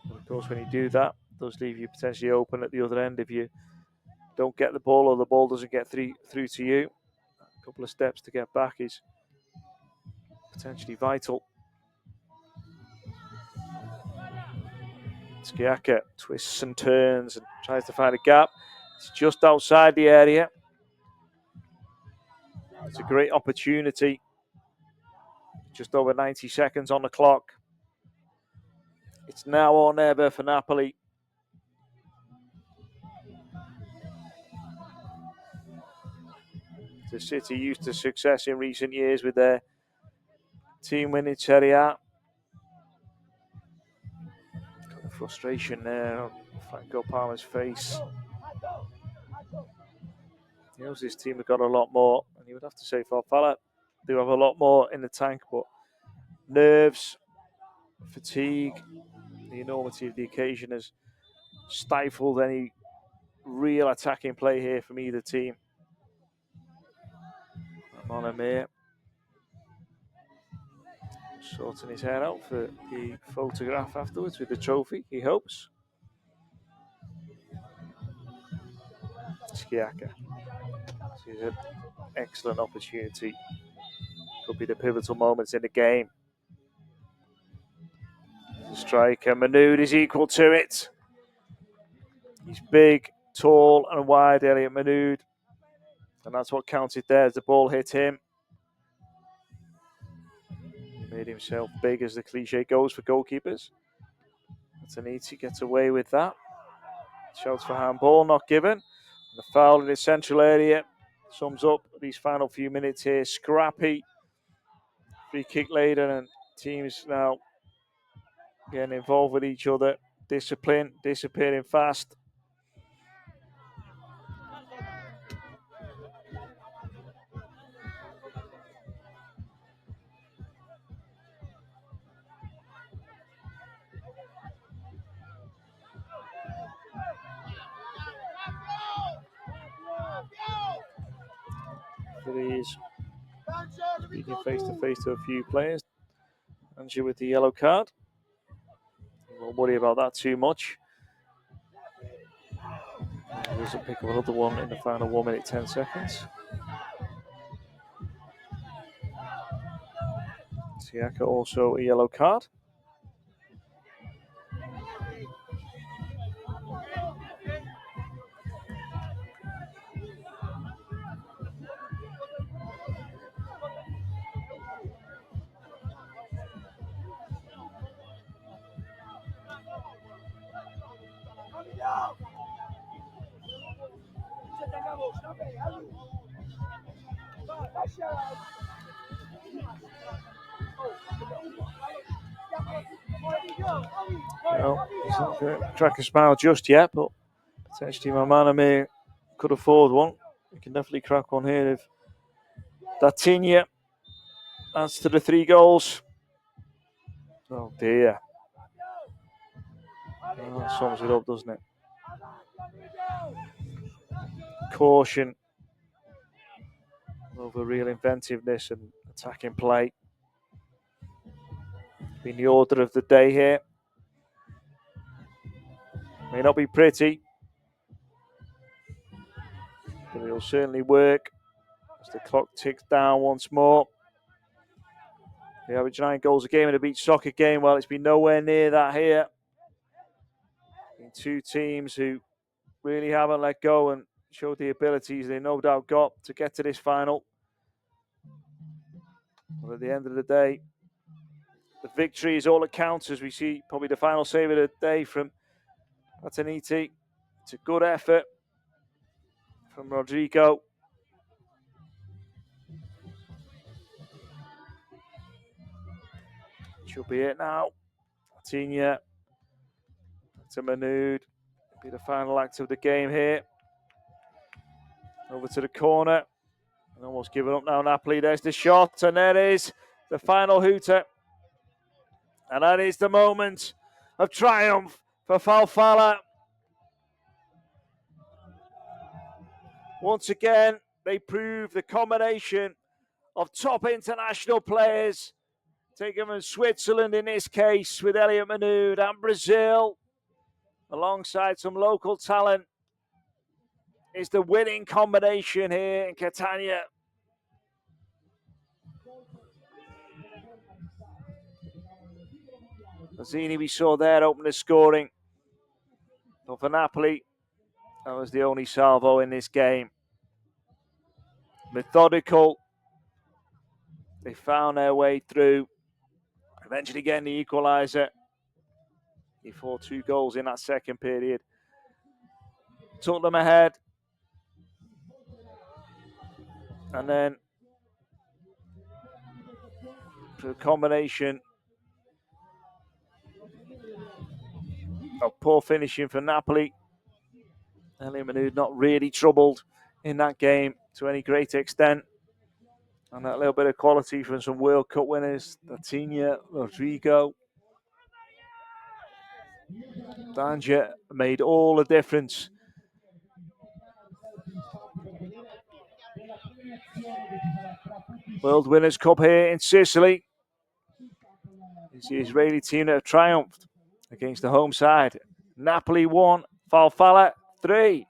[SPEAKER 2] But of course, when you do that, it does leave you potentially open at the other end if you don't get the ball or the ball doesn't get through to you. A couple of steps to get back is potentially vital. Skiaka twists and turns and tries to find a gap. It's just outside the area. It's a great opportunity. Just over 90 seconds on the clock. It's now or never for Napoli. The City used to success in recent years with their team winning Serie A. Got the frustration there on Franco Palmer's face. He knows this team have got a lot more, and you would have to say Falfala do have a lot more in the tank, but nerves, fatigue, the enormity of the occasion has stifled any real attacking play here from either team. Monamir sorting his hair out for the photograph afterwards with the trophy, he hopes. Skiaka. This is an excellent opportunity. Could be the pivotal moments in the game. The striker, Manood is equal to it. He's big, tall and wide, Elliot Manood. And that's what counted there as the ball hit him. He made himself big, as the cliche goes for goalkeepers. Antoniti gets away with that. Shouts for handball, not given. The foul in the central area sums up these final few minutes here. Scrappy. Free kick later, and teams now getting involved with each other. Discipline, disappearing fast. He's speaking face to face to a few players. Angie with the yellow card. Won't worry about that too much. There's a pick of another one in the final 1 minute 10 seconds. Siaka also a yellow card. Well, he's not going to crack a smile just yet, but potentially my man Amir could afford one. He can definitely crack one here if Dartigna adds to the 3 goals. Oh dear. Oh, that sums it up, doesn't it? Caution over real inventiveness and attacking play. Been the order of the day here. May not be pretty, but it'll certainly work as the clock ticks down once more. The average 9 goals a game in a beach soccer game. Well, it's been nowhere near that here. In two teams who really haven't let go and showed the abilities they no doubt got to get to this final. But at the end of the day, the victory is all that counts, as we see probably the final save of the day from Pataniti. It's a good effort from Rodrigo. Should be it now. Martinia to Manood. Be the final act of the game here. Over to the corner. And almost giving up now, Napoli. There's the shot, and there is the final hooter. And that is the moment of triumph for Falfala. Once again, they prove the combination of top international players, taken from Switzerland in this case, with Elliot Manood, and Brazil, alongside some local talent, is the winning combination here in Catania. Mazzini, we saw there, open the scoring. But for Napoli, that was the only salvo in this game. Methodical. They found their way through, eventually getting the equaliser before 2 goals in that second period. Took them ahead. And then, for a combination of poor finishing for Napoli, Elliot Manood not really troubled in that game to any great extent. And that little bit of quality from some World Cup winners, Martinia, Rodrigo, Danger, made all the difference. World Winners' Cup here in Sicily. It's the Israeli team that have triumphed against the home side. Napoli 1, Falfala 3.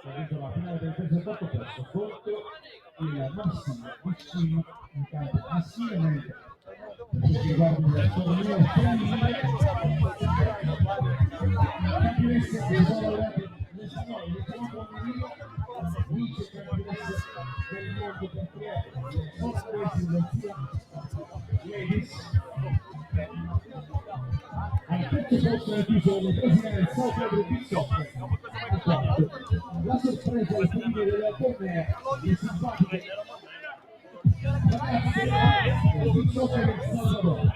[SPEAKER 1] Ha vinto la finale del peso sotto peso contro il massimo vicino in campo maschile, mentre per quanto riguarda il torneo femminile, campionessa che sono arrivate le signore del campo femminile, vice campionessa del mondo per triathlon, le sorprese del ladies. Al terzo posto nel titolo del presidente Salvatore Pizzotti, a quarto la sorpresa al femminile della donne di simpatiche ragazze del Pizzotti del Salvador.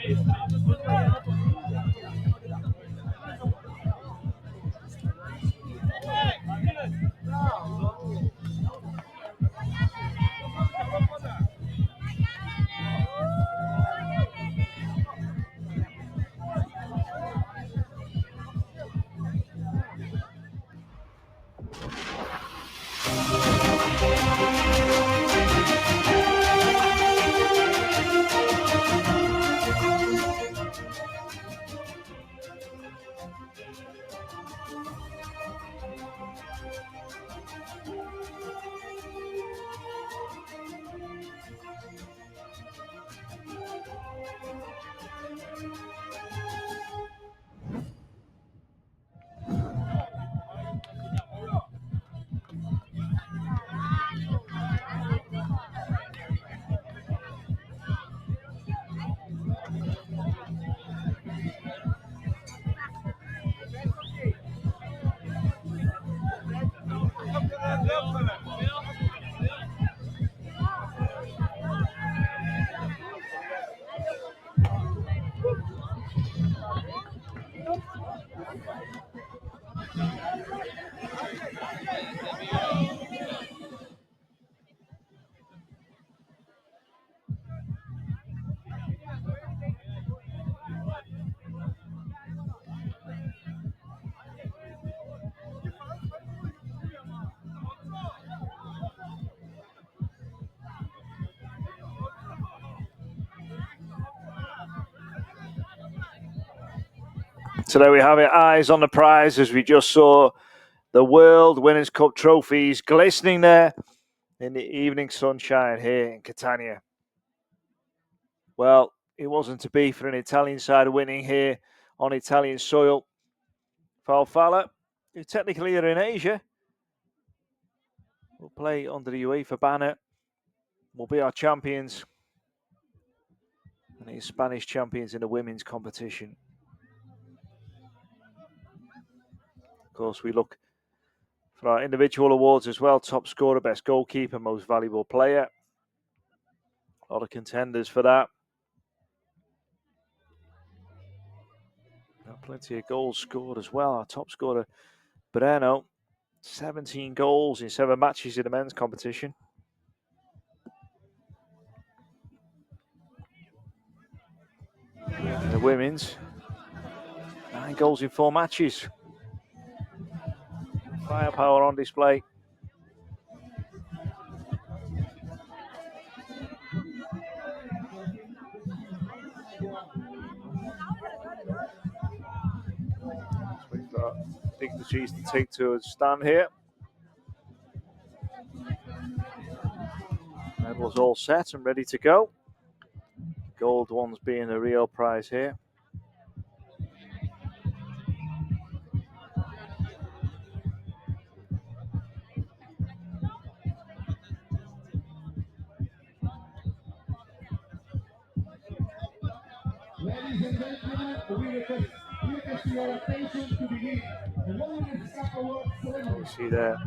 [SPEAKER 2] So there we have it, eyes on the prize as we just saw the World Winners' Cup trophies glistening there in the evening sunshine here in Catania. Well, it wasn't to be for an Italian side winning here on Italian soil. Falfala, who technically are in Asia, will play under the UEFA banner, will be our champions, and he's Spanish champions in the women's competition. Of course, we look for our individual awards as well. Top scorer, best goalkeeper, most valuable player. A lot of contenders for that. Plenty of goals scored as well. Our top scorer, Breno, 17 goals in 7 matches in the men's competition. In the women's, 9 goals in 4 matches. Firepower on display. We've got dignitaries to take to a stand here. Medals all set and ready to go. Gold ones being the real prize here.
[SPEAKER 1] Ladies and gentlemen, we request your attention to begin the Women's Cup Award ceremony.
[SPEAKER 2] You see there,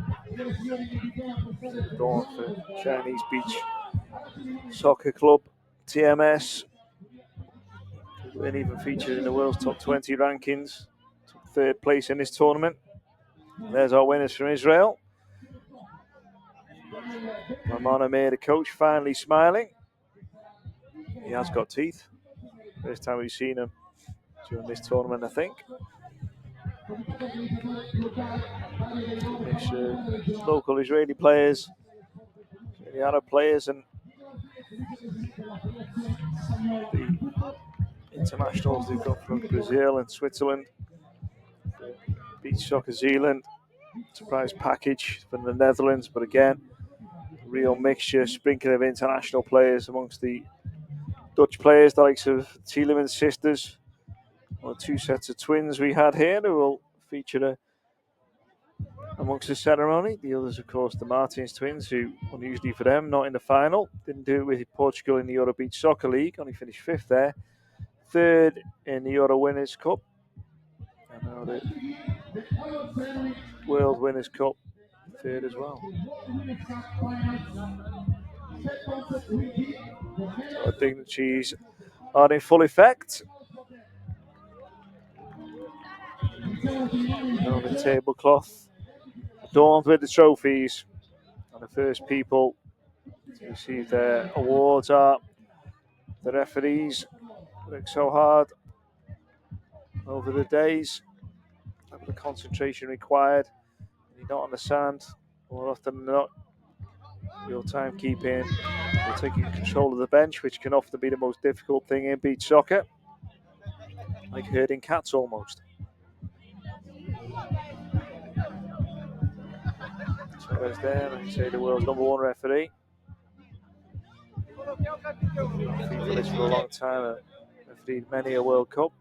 [SPEAKER 2] going for Chinese Beach Soccer Club, TMS. Weren't even featured in the world's top 20 rankings. Took 3rd place in this tournament. There's our winners from Israel. Ramon Amir, the coach, finally smiling. He has got teeth. First time we've seen him during this tournament, I think. It's local Israeli players, the Arab players, and the internationals they've got from Brazil and Switzerland, Beach Soccer Zealand, surprise package from the Netherlands, but again, real mixture, sprinkling of international players amongst the Dutch players, the likes of Tielemans sisters, or 2 sets of twins we had here who will feature amongst the ceremony. The others, of course, the Martins twins, who unusually for them, not in the final. Didn't do it with Portugal in the Euro Beach Soccer League, only finished 5th there. 3rd in the Euro Winners' Cup. And now the World Winners' Cup, 3rd as well. So our dignitaries are in full effect. On the tablecloth, adorned with the trophies. And the first people to receive their awards are the referees. Worked so hard over the days. The concentration required. You're not on the sand. More often than not, your timekeeping will take control of the bench, which can often be the most difficult thing in beach soccer. Like herding cats almost. So there's there, like I say, the world's #1 referee. Been for this for a long time, and refereed many a World Cup.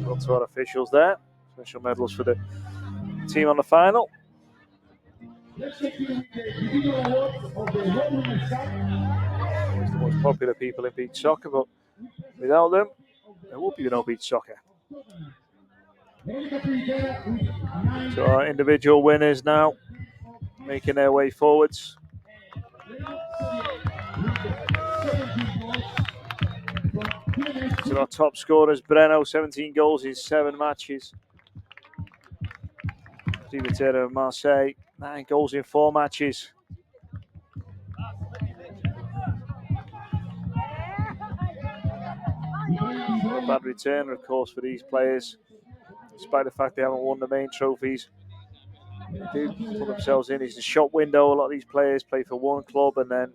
[SPEAKER 2] Lots of our officials there. Special medals for the team on the final. Always the most popular people in beach soccer, but without them, there would be no beach soccer. So our individual winners now making their way forwards. So our top scorers, Breno, 17 goals in 7 matches. Rivatero of Marseille, 9 goals in 4 matches. Not a bad return, of course, for these players, despite the fact they haven't won the main trophies. They do put themselves in. It's a shop window. A lot of these players play for one club, and then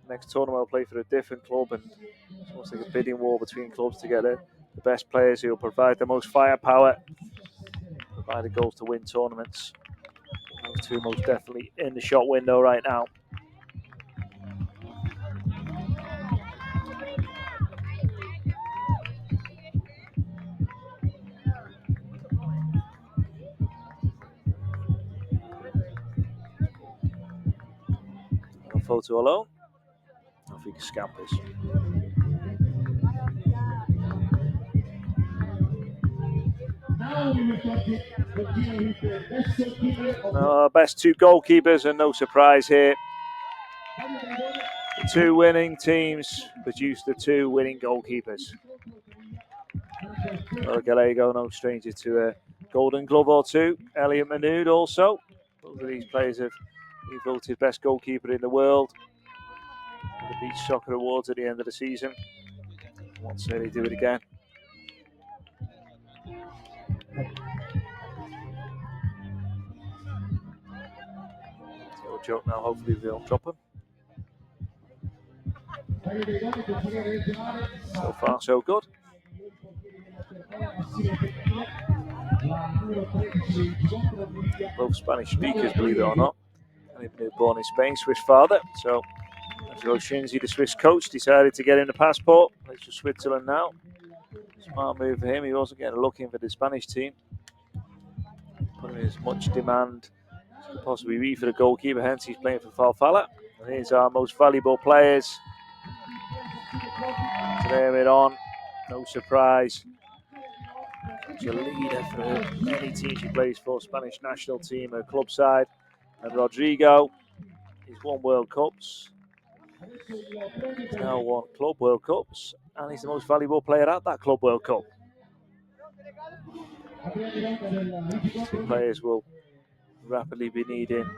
[SPEAKER 2] next tournament will play for a different club, and it's almost like a bidding war between clubs to get the best players who will provide the most firepower, provide the goals to win tournaments. Those two most definitely in the shop window right now. A photo alone. I think Scampers. Our best 2 goalkeepers, and no surprise here. The 2 winning teams produce the 2 winning goalkeepers. Gallego, no stranger to a Golden Glove or 2. Elliot Manood also. Both of these players have been voted best goalkeeper in the world for the Beach Soccer Awards at the end of the season. I won't say they do it again. No joke now, hopefully they'll drop him. So far, so good. Both Spanish speakers, believe it or not. Born in Spain, Swiss father. So, Angelo Shinzi, the Swiss coach, decided to get him the passport. Plays for Switzerland now. Smart move for him. He wasn't getting a look in for the Spanish team. Putting as much demand as could possibly be for the goalkeeper, hence he's playing for Falfala. And here's our most valuable players. To name it on, no surprise. Such a leader for any team she plays for, Spanish national team, her club side. And Rodrigo, he's won World Cups. He's now won Club World Cups, and he's the most valuable player at that Club World Cup. Two players will rapidly be needing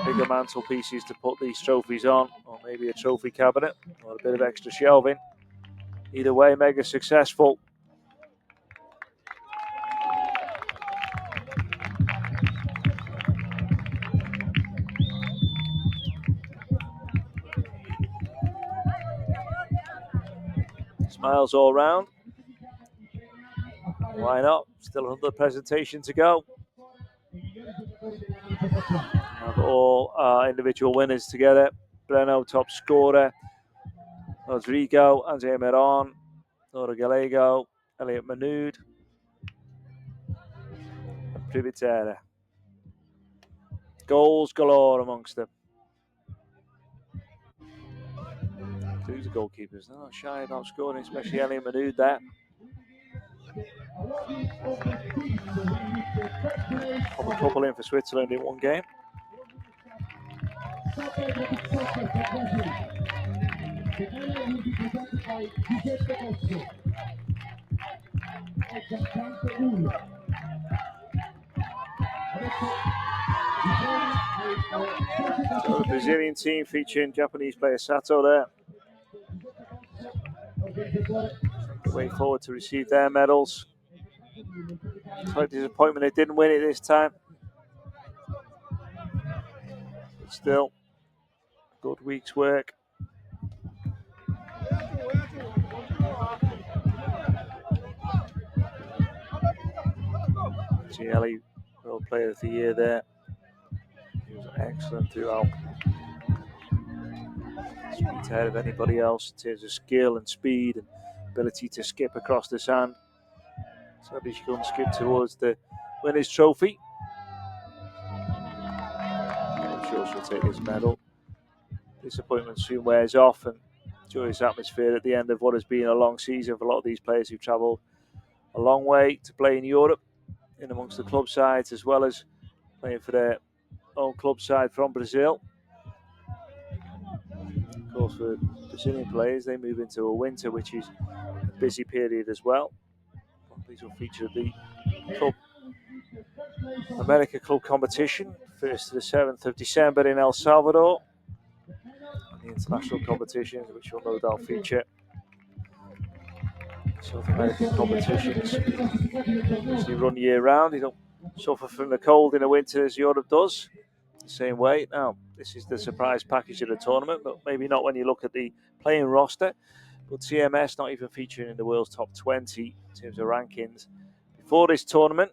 [SPEAKER 2] bigger mantelpieces to put these trophies on, or maybe a trophy cabinet, or a bit of extra shelving. Either way, mega successful. Smiles all round. Why not? Still another presentation to go. Have all our individual winners together. Breno, top scorer. Rodrigo, Andrea Meron, Nora Gallego, Elliot Manood, and Privitera. Goals galore amongst them. Two the goalkeepers. They're not shy about scoring, especially Elliot Manood there. Pop a couple in for Switzerland in one game. So the Brazilian team featuring Japanese player Sato there. Way forward to receive their medals. Slight disappointment they didn't win it this time. But still, good week's work. Gielli, World Player of the Year there. He was excellent throughout. Speeds ahead of anybody else in terms of skill and speed and ability to skip across the sand. Sadly, she couldn't skip towards the winner's trophy. I'm sure she'll take this medal. Disappointment soon wears off, and joyous atmosphere at the end of what has been a long season for a lot of these players who've travelled a long way to play in Europe, in amongst the club sides, as well as playing for their own club side from Brazil. Of course, for Brazilian players, they move into a winter, which is a busy period as well. These will feature the Club America Club competition, 1st to the 7th of December in El Salvador. And the international competitions, which will no doubt feature South American competitions. Usually run year round. You don't suffer from the cold in the winter as Europe does. The same way. Now, this is the surprise package of the tournament, but maybe not when you look at the playing roster. But TMS not even featuring in the world's top 20 in terms of rankings. Before this tournament,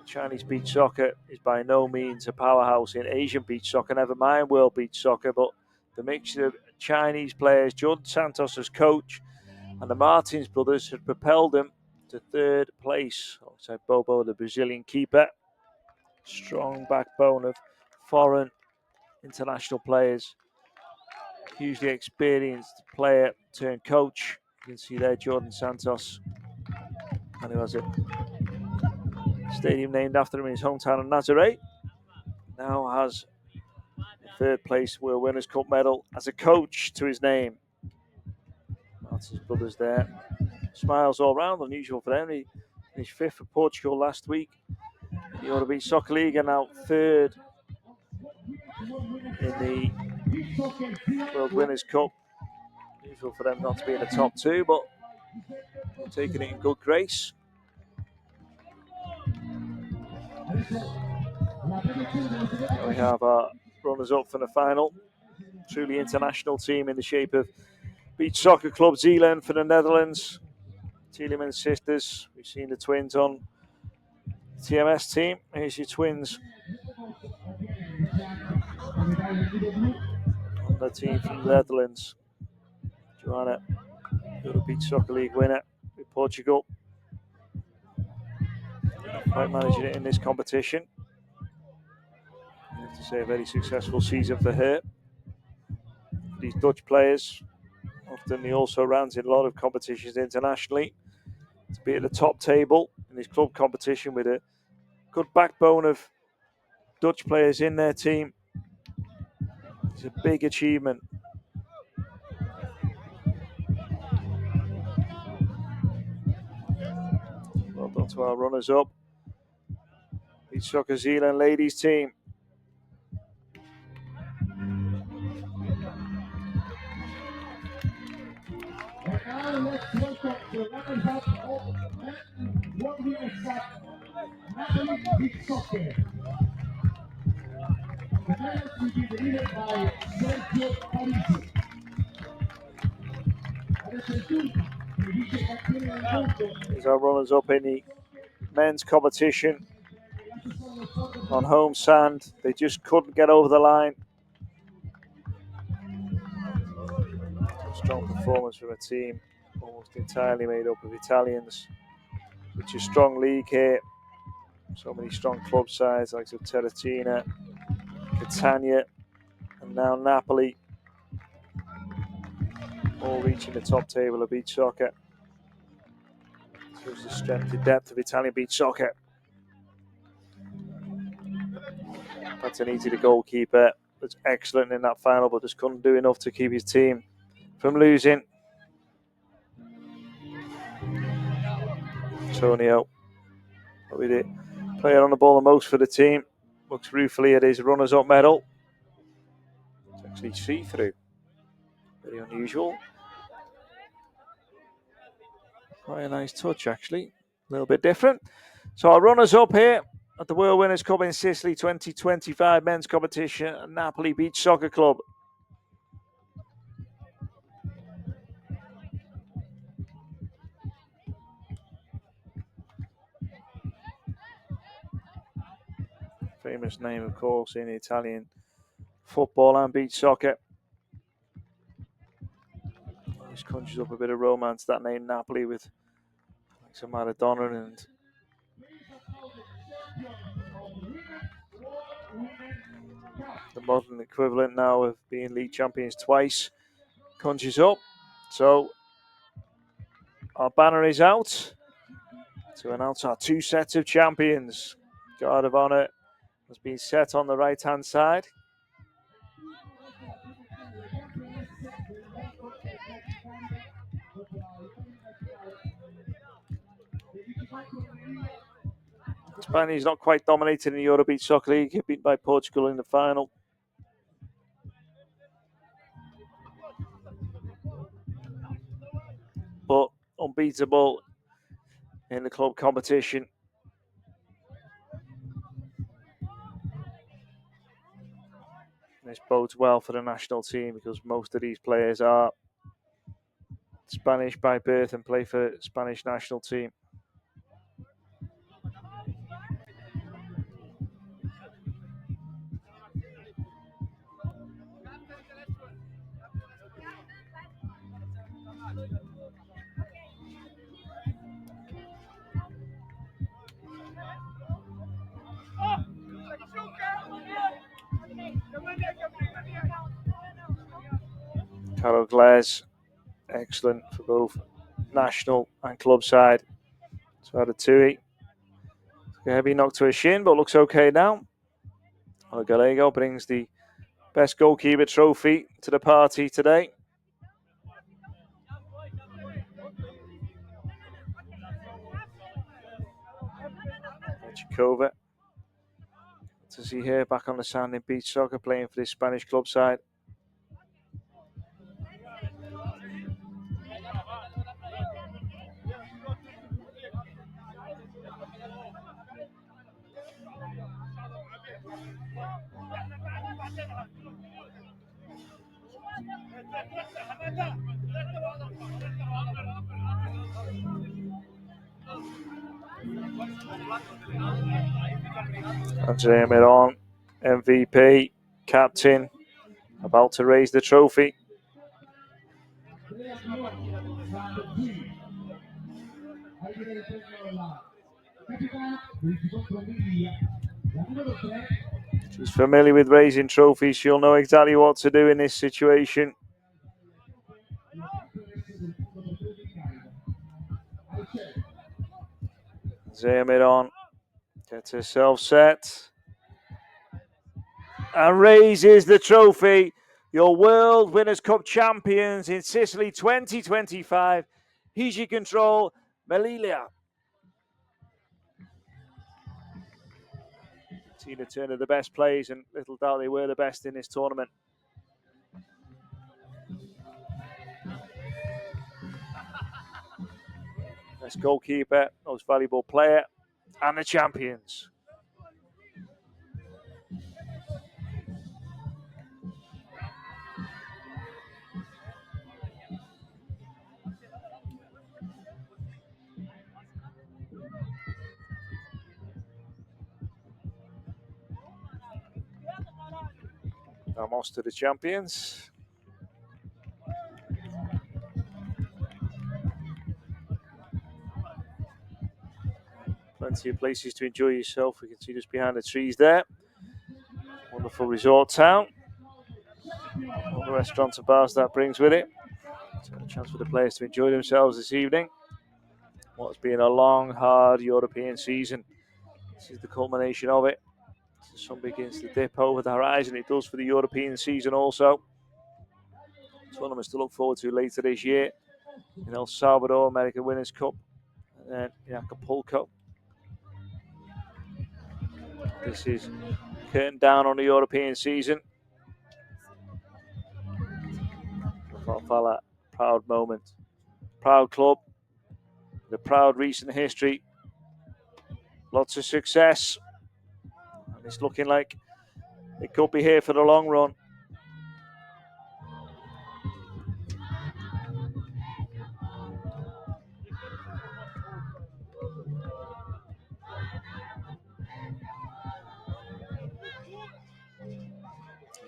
[SPEAKER 2] Chinese beach soccer is by no means a powerhouse in Asian beach soccer, never mind world beach soccer, but the mixture of Chinese players, Jordan Santos as coach, and the Martins brothers had propelled them to 3rd place alongside Bobo, the Brazilian keeper. Strong backbone of foreign international players. Hugely experienced player turned coach. You can see there Jordan Santos, and who has a stadium named after him in his hometown of Nazaré. Now has a 3rd place World Winners' Cup medal as a coach to his name. Martins brothers there. Smiles all round, unusual for them. He finished 5th for Portugal last week. The European Soccer League are now 3rd in the World Winners' Cup. Unusual for them not to be in the top 2, but taking it in good grace. We have our runners-up for the final. Truly international team in the shape of Beach Soccer Club Zeeland for the Netherlands. Tielemans sisters. We've seen the twins on the TMS team. Here's your twins on the team from the Netherlands. Joanna, European Beach Soccer League winner with Portugal. Quite managing it in this competition. I have to say, a very successful season for her. These Dutch players, often he also runs in a lot of competitions internationally. To be at the top table in this club competition with a good backbone of Dutch players in their team, it's a big achievement. Well done to our runners-up. Beach Soccer Zeeland ladies team.
[SPEAKER 1] And now let's welcome the runners-up of World Winners' Cup, Napoli Beach Soccer. The medals will be delivered by Sergio Parisi. Adesso il turno
[SPEAKER 2] These are runners-up in the men's competition on home sand. They just couldn't get over the line. Strong performance from a team almost entirely made up of Italians. Such a strong league here. So many strong club sides like Terratina, Catania, and now Napoli, all reaching the top table of beach soccer. Shows the strength and depth of Italian beach soccer. Pataniti, the goalkeeper, was excellent in that final, but just couldn't do enough to keep his team from losing. Antonio, probably the player on the ball the most for the team, looks ruefully at his runners-up medal. It's actually see-through. Very unusual. Quite a nice touch, actually. A little bit different. So our runners-up here at the World Winners' Cup in Sicily 2025 men's competition at Napoli Beach Soccer Club. Famous name, of course, in Italian football and beach soccer. Always conjures up a bit of romance, that name Napoli, with like some Maradona and the modern equivalent now of being league champions twice conjures up. So our banner is out to announce our two sets of champions. Guard of Honor has been set on the right-hand side. Spain is not quite dominated in the Euro Beach Soccer League, beaten by Portugal in the final. But unbeatable in the club competition. This bodes well for the national team because most of these players are Spanish by birth and play for the Spanish national team. Carol Glares, excellent for both national and club side. So had a Tui. A heavy knock to his shin, but looks okay now. Gallego brings the best goalkeeper trophy to the party today. Chikova, to see her back on the sand in beach soccer, playing for this Spanish club side. Andrea Miron, MVP, captain, about to raise the trophy. She's familiar with raising trophies. She'll know exactly what to do in this situation. Miron gets herself set and raises the trophy. Your World Winners' Cup champions in Sicily 2025. Easy control, Melilla. Tina Turner, the best plays, and little doubt they were the best in this tournament. Best goalkeeper, most valuable player, and the champions. Vamos to the champions. Plenty of places to enjoy yourself. We can see just behind the trees there. Wonderful resort town. All the restaurants and bars that brings with it. So a chance for the players to enjoy themselves this evening. What's been a long, hard European season. This is the culmination of it. The sun begins to dip over the horizon. It does for the European season also. Tournaments to look forward to later this year in El Salvador, American Winners' Cup, and then in Acapulco. This is curtain down on the European season. Falfala, proud moment. Proud club. The proud recent history. Lots of success. And it's looking like it could be here for the long run.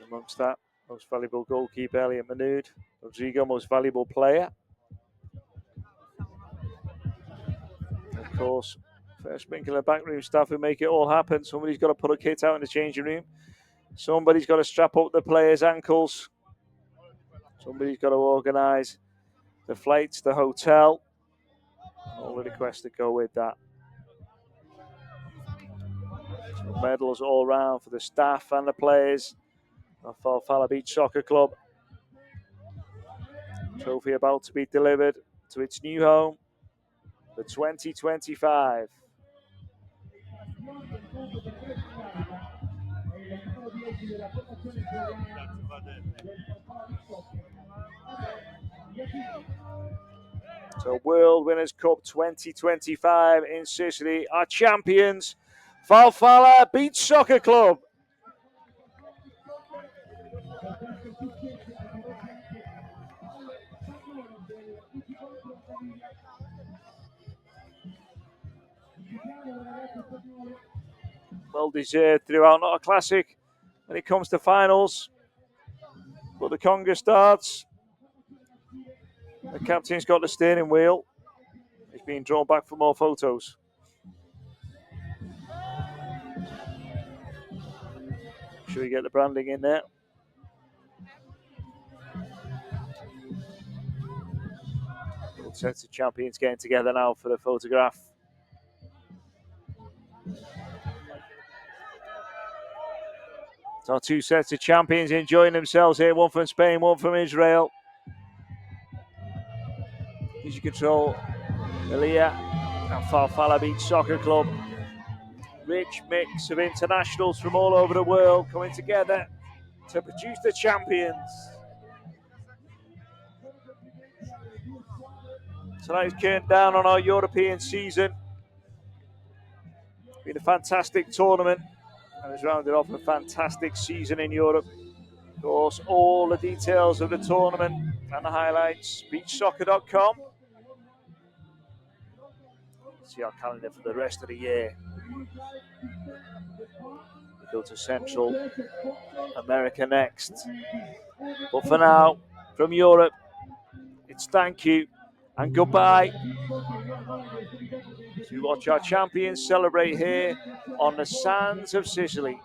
[SPEAKER 2] Amongst that, most valuable goalkeeper Elliot Manood. Rodrigo, most valuable player. Of course, first sprinkle of backroom staff who make it all happen. Somebody's got to put a kit out in the changing room. Somebody's got to strap up the players' ankles. Somebody's got to organise the flights, the hotel, all the requests that go with that. So medals all round for the staff and the players of Falfala Beach Soccer Club. Trophy about to be delivered to its new home for 2025. So World Winners' Cup 2025 in Sicily. Our champions, Falfala Beach Soccer Club. Well deserved throughout, not a classic when it comes to finals. But the conga starts. The captain's got the steering wheel. He's being drawn back for more photos. Should we get the branding in there? Good sets of champions getting together now for the photograph. So two sets of champions enjoying themselves here. One from Spain, one from Israel. Easy control, Elia and Falfala Beach Soccer Club. Rich mix of internationals from all over the world coming together to produce the champions. Tonight's curtain down on our European season. It's been a fantastic tournament and has rounded off a fantastic season in Europe. Of course, all the details of the tournament and the highlights, beachsoccer.com. See our calendar for the rest of the year. We go to Central America next. But for now, from Europe, it's thank you and goodbye. To watch our champions celebrate here on the sands of Sicily.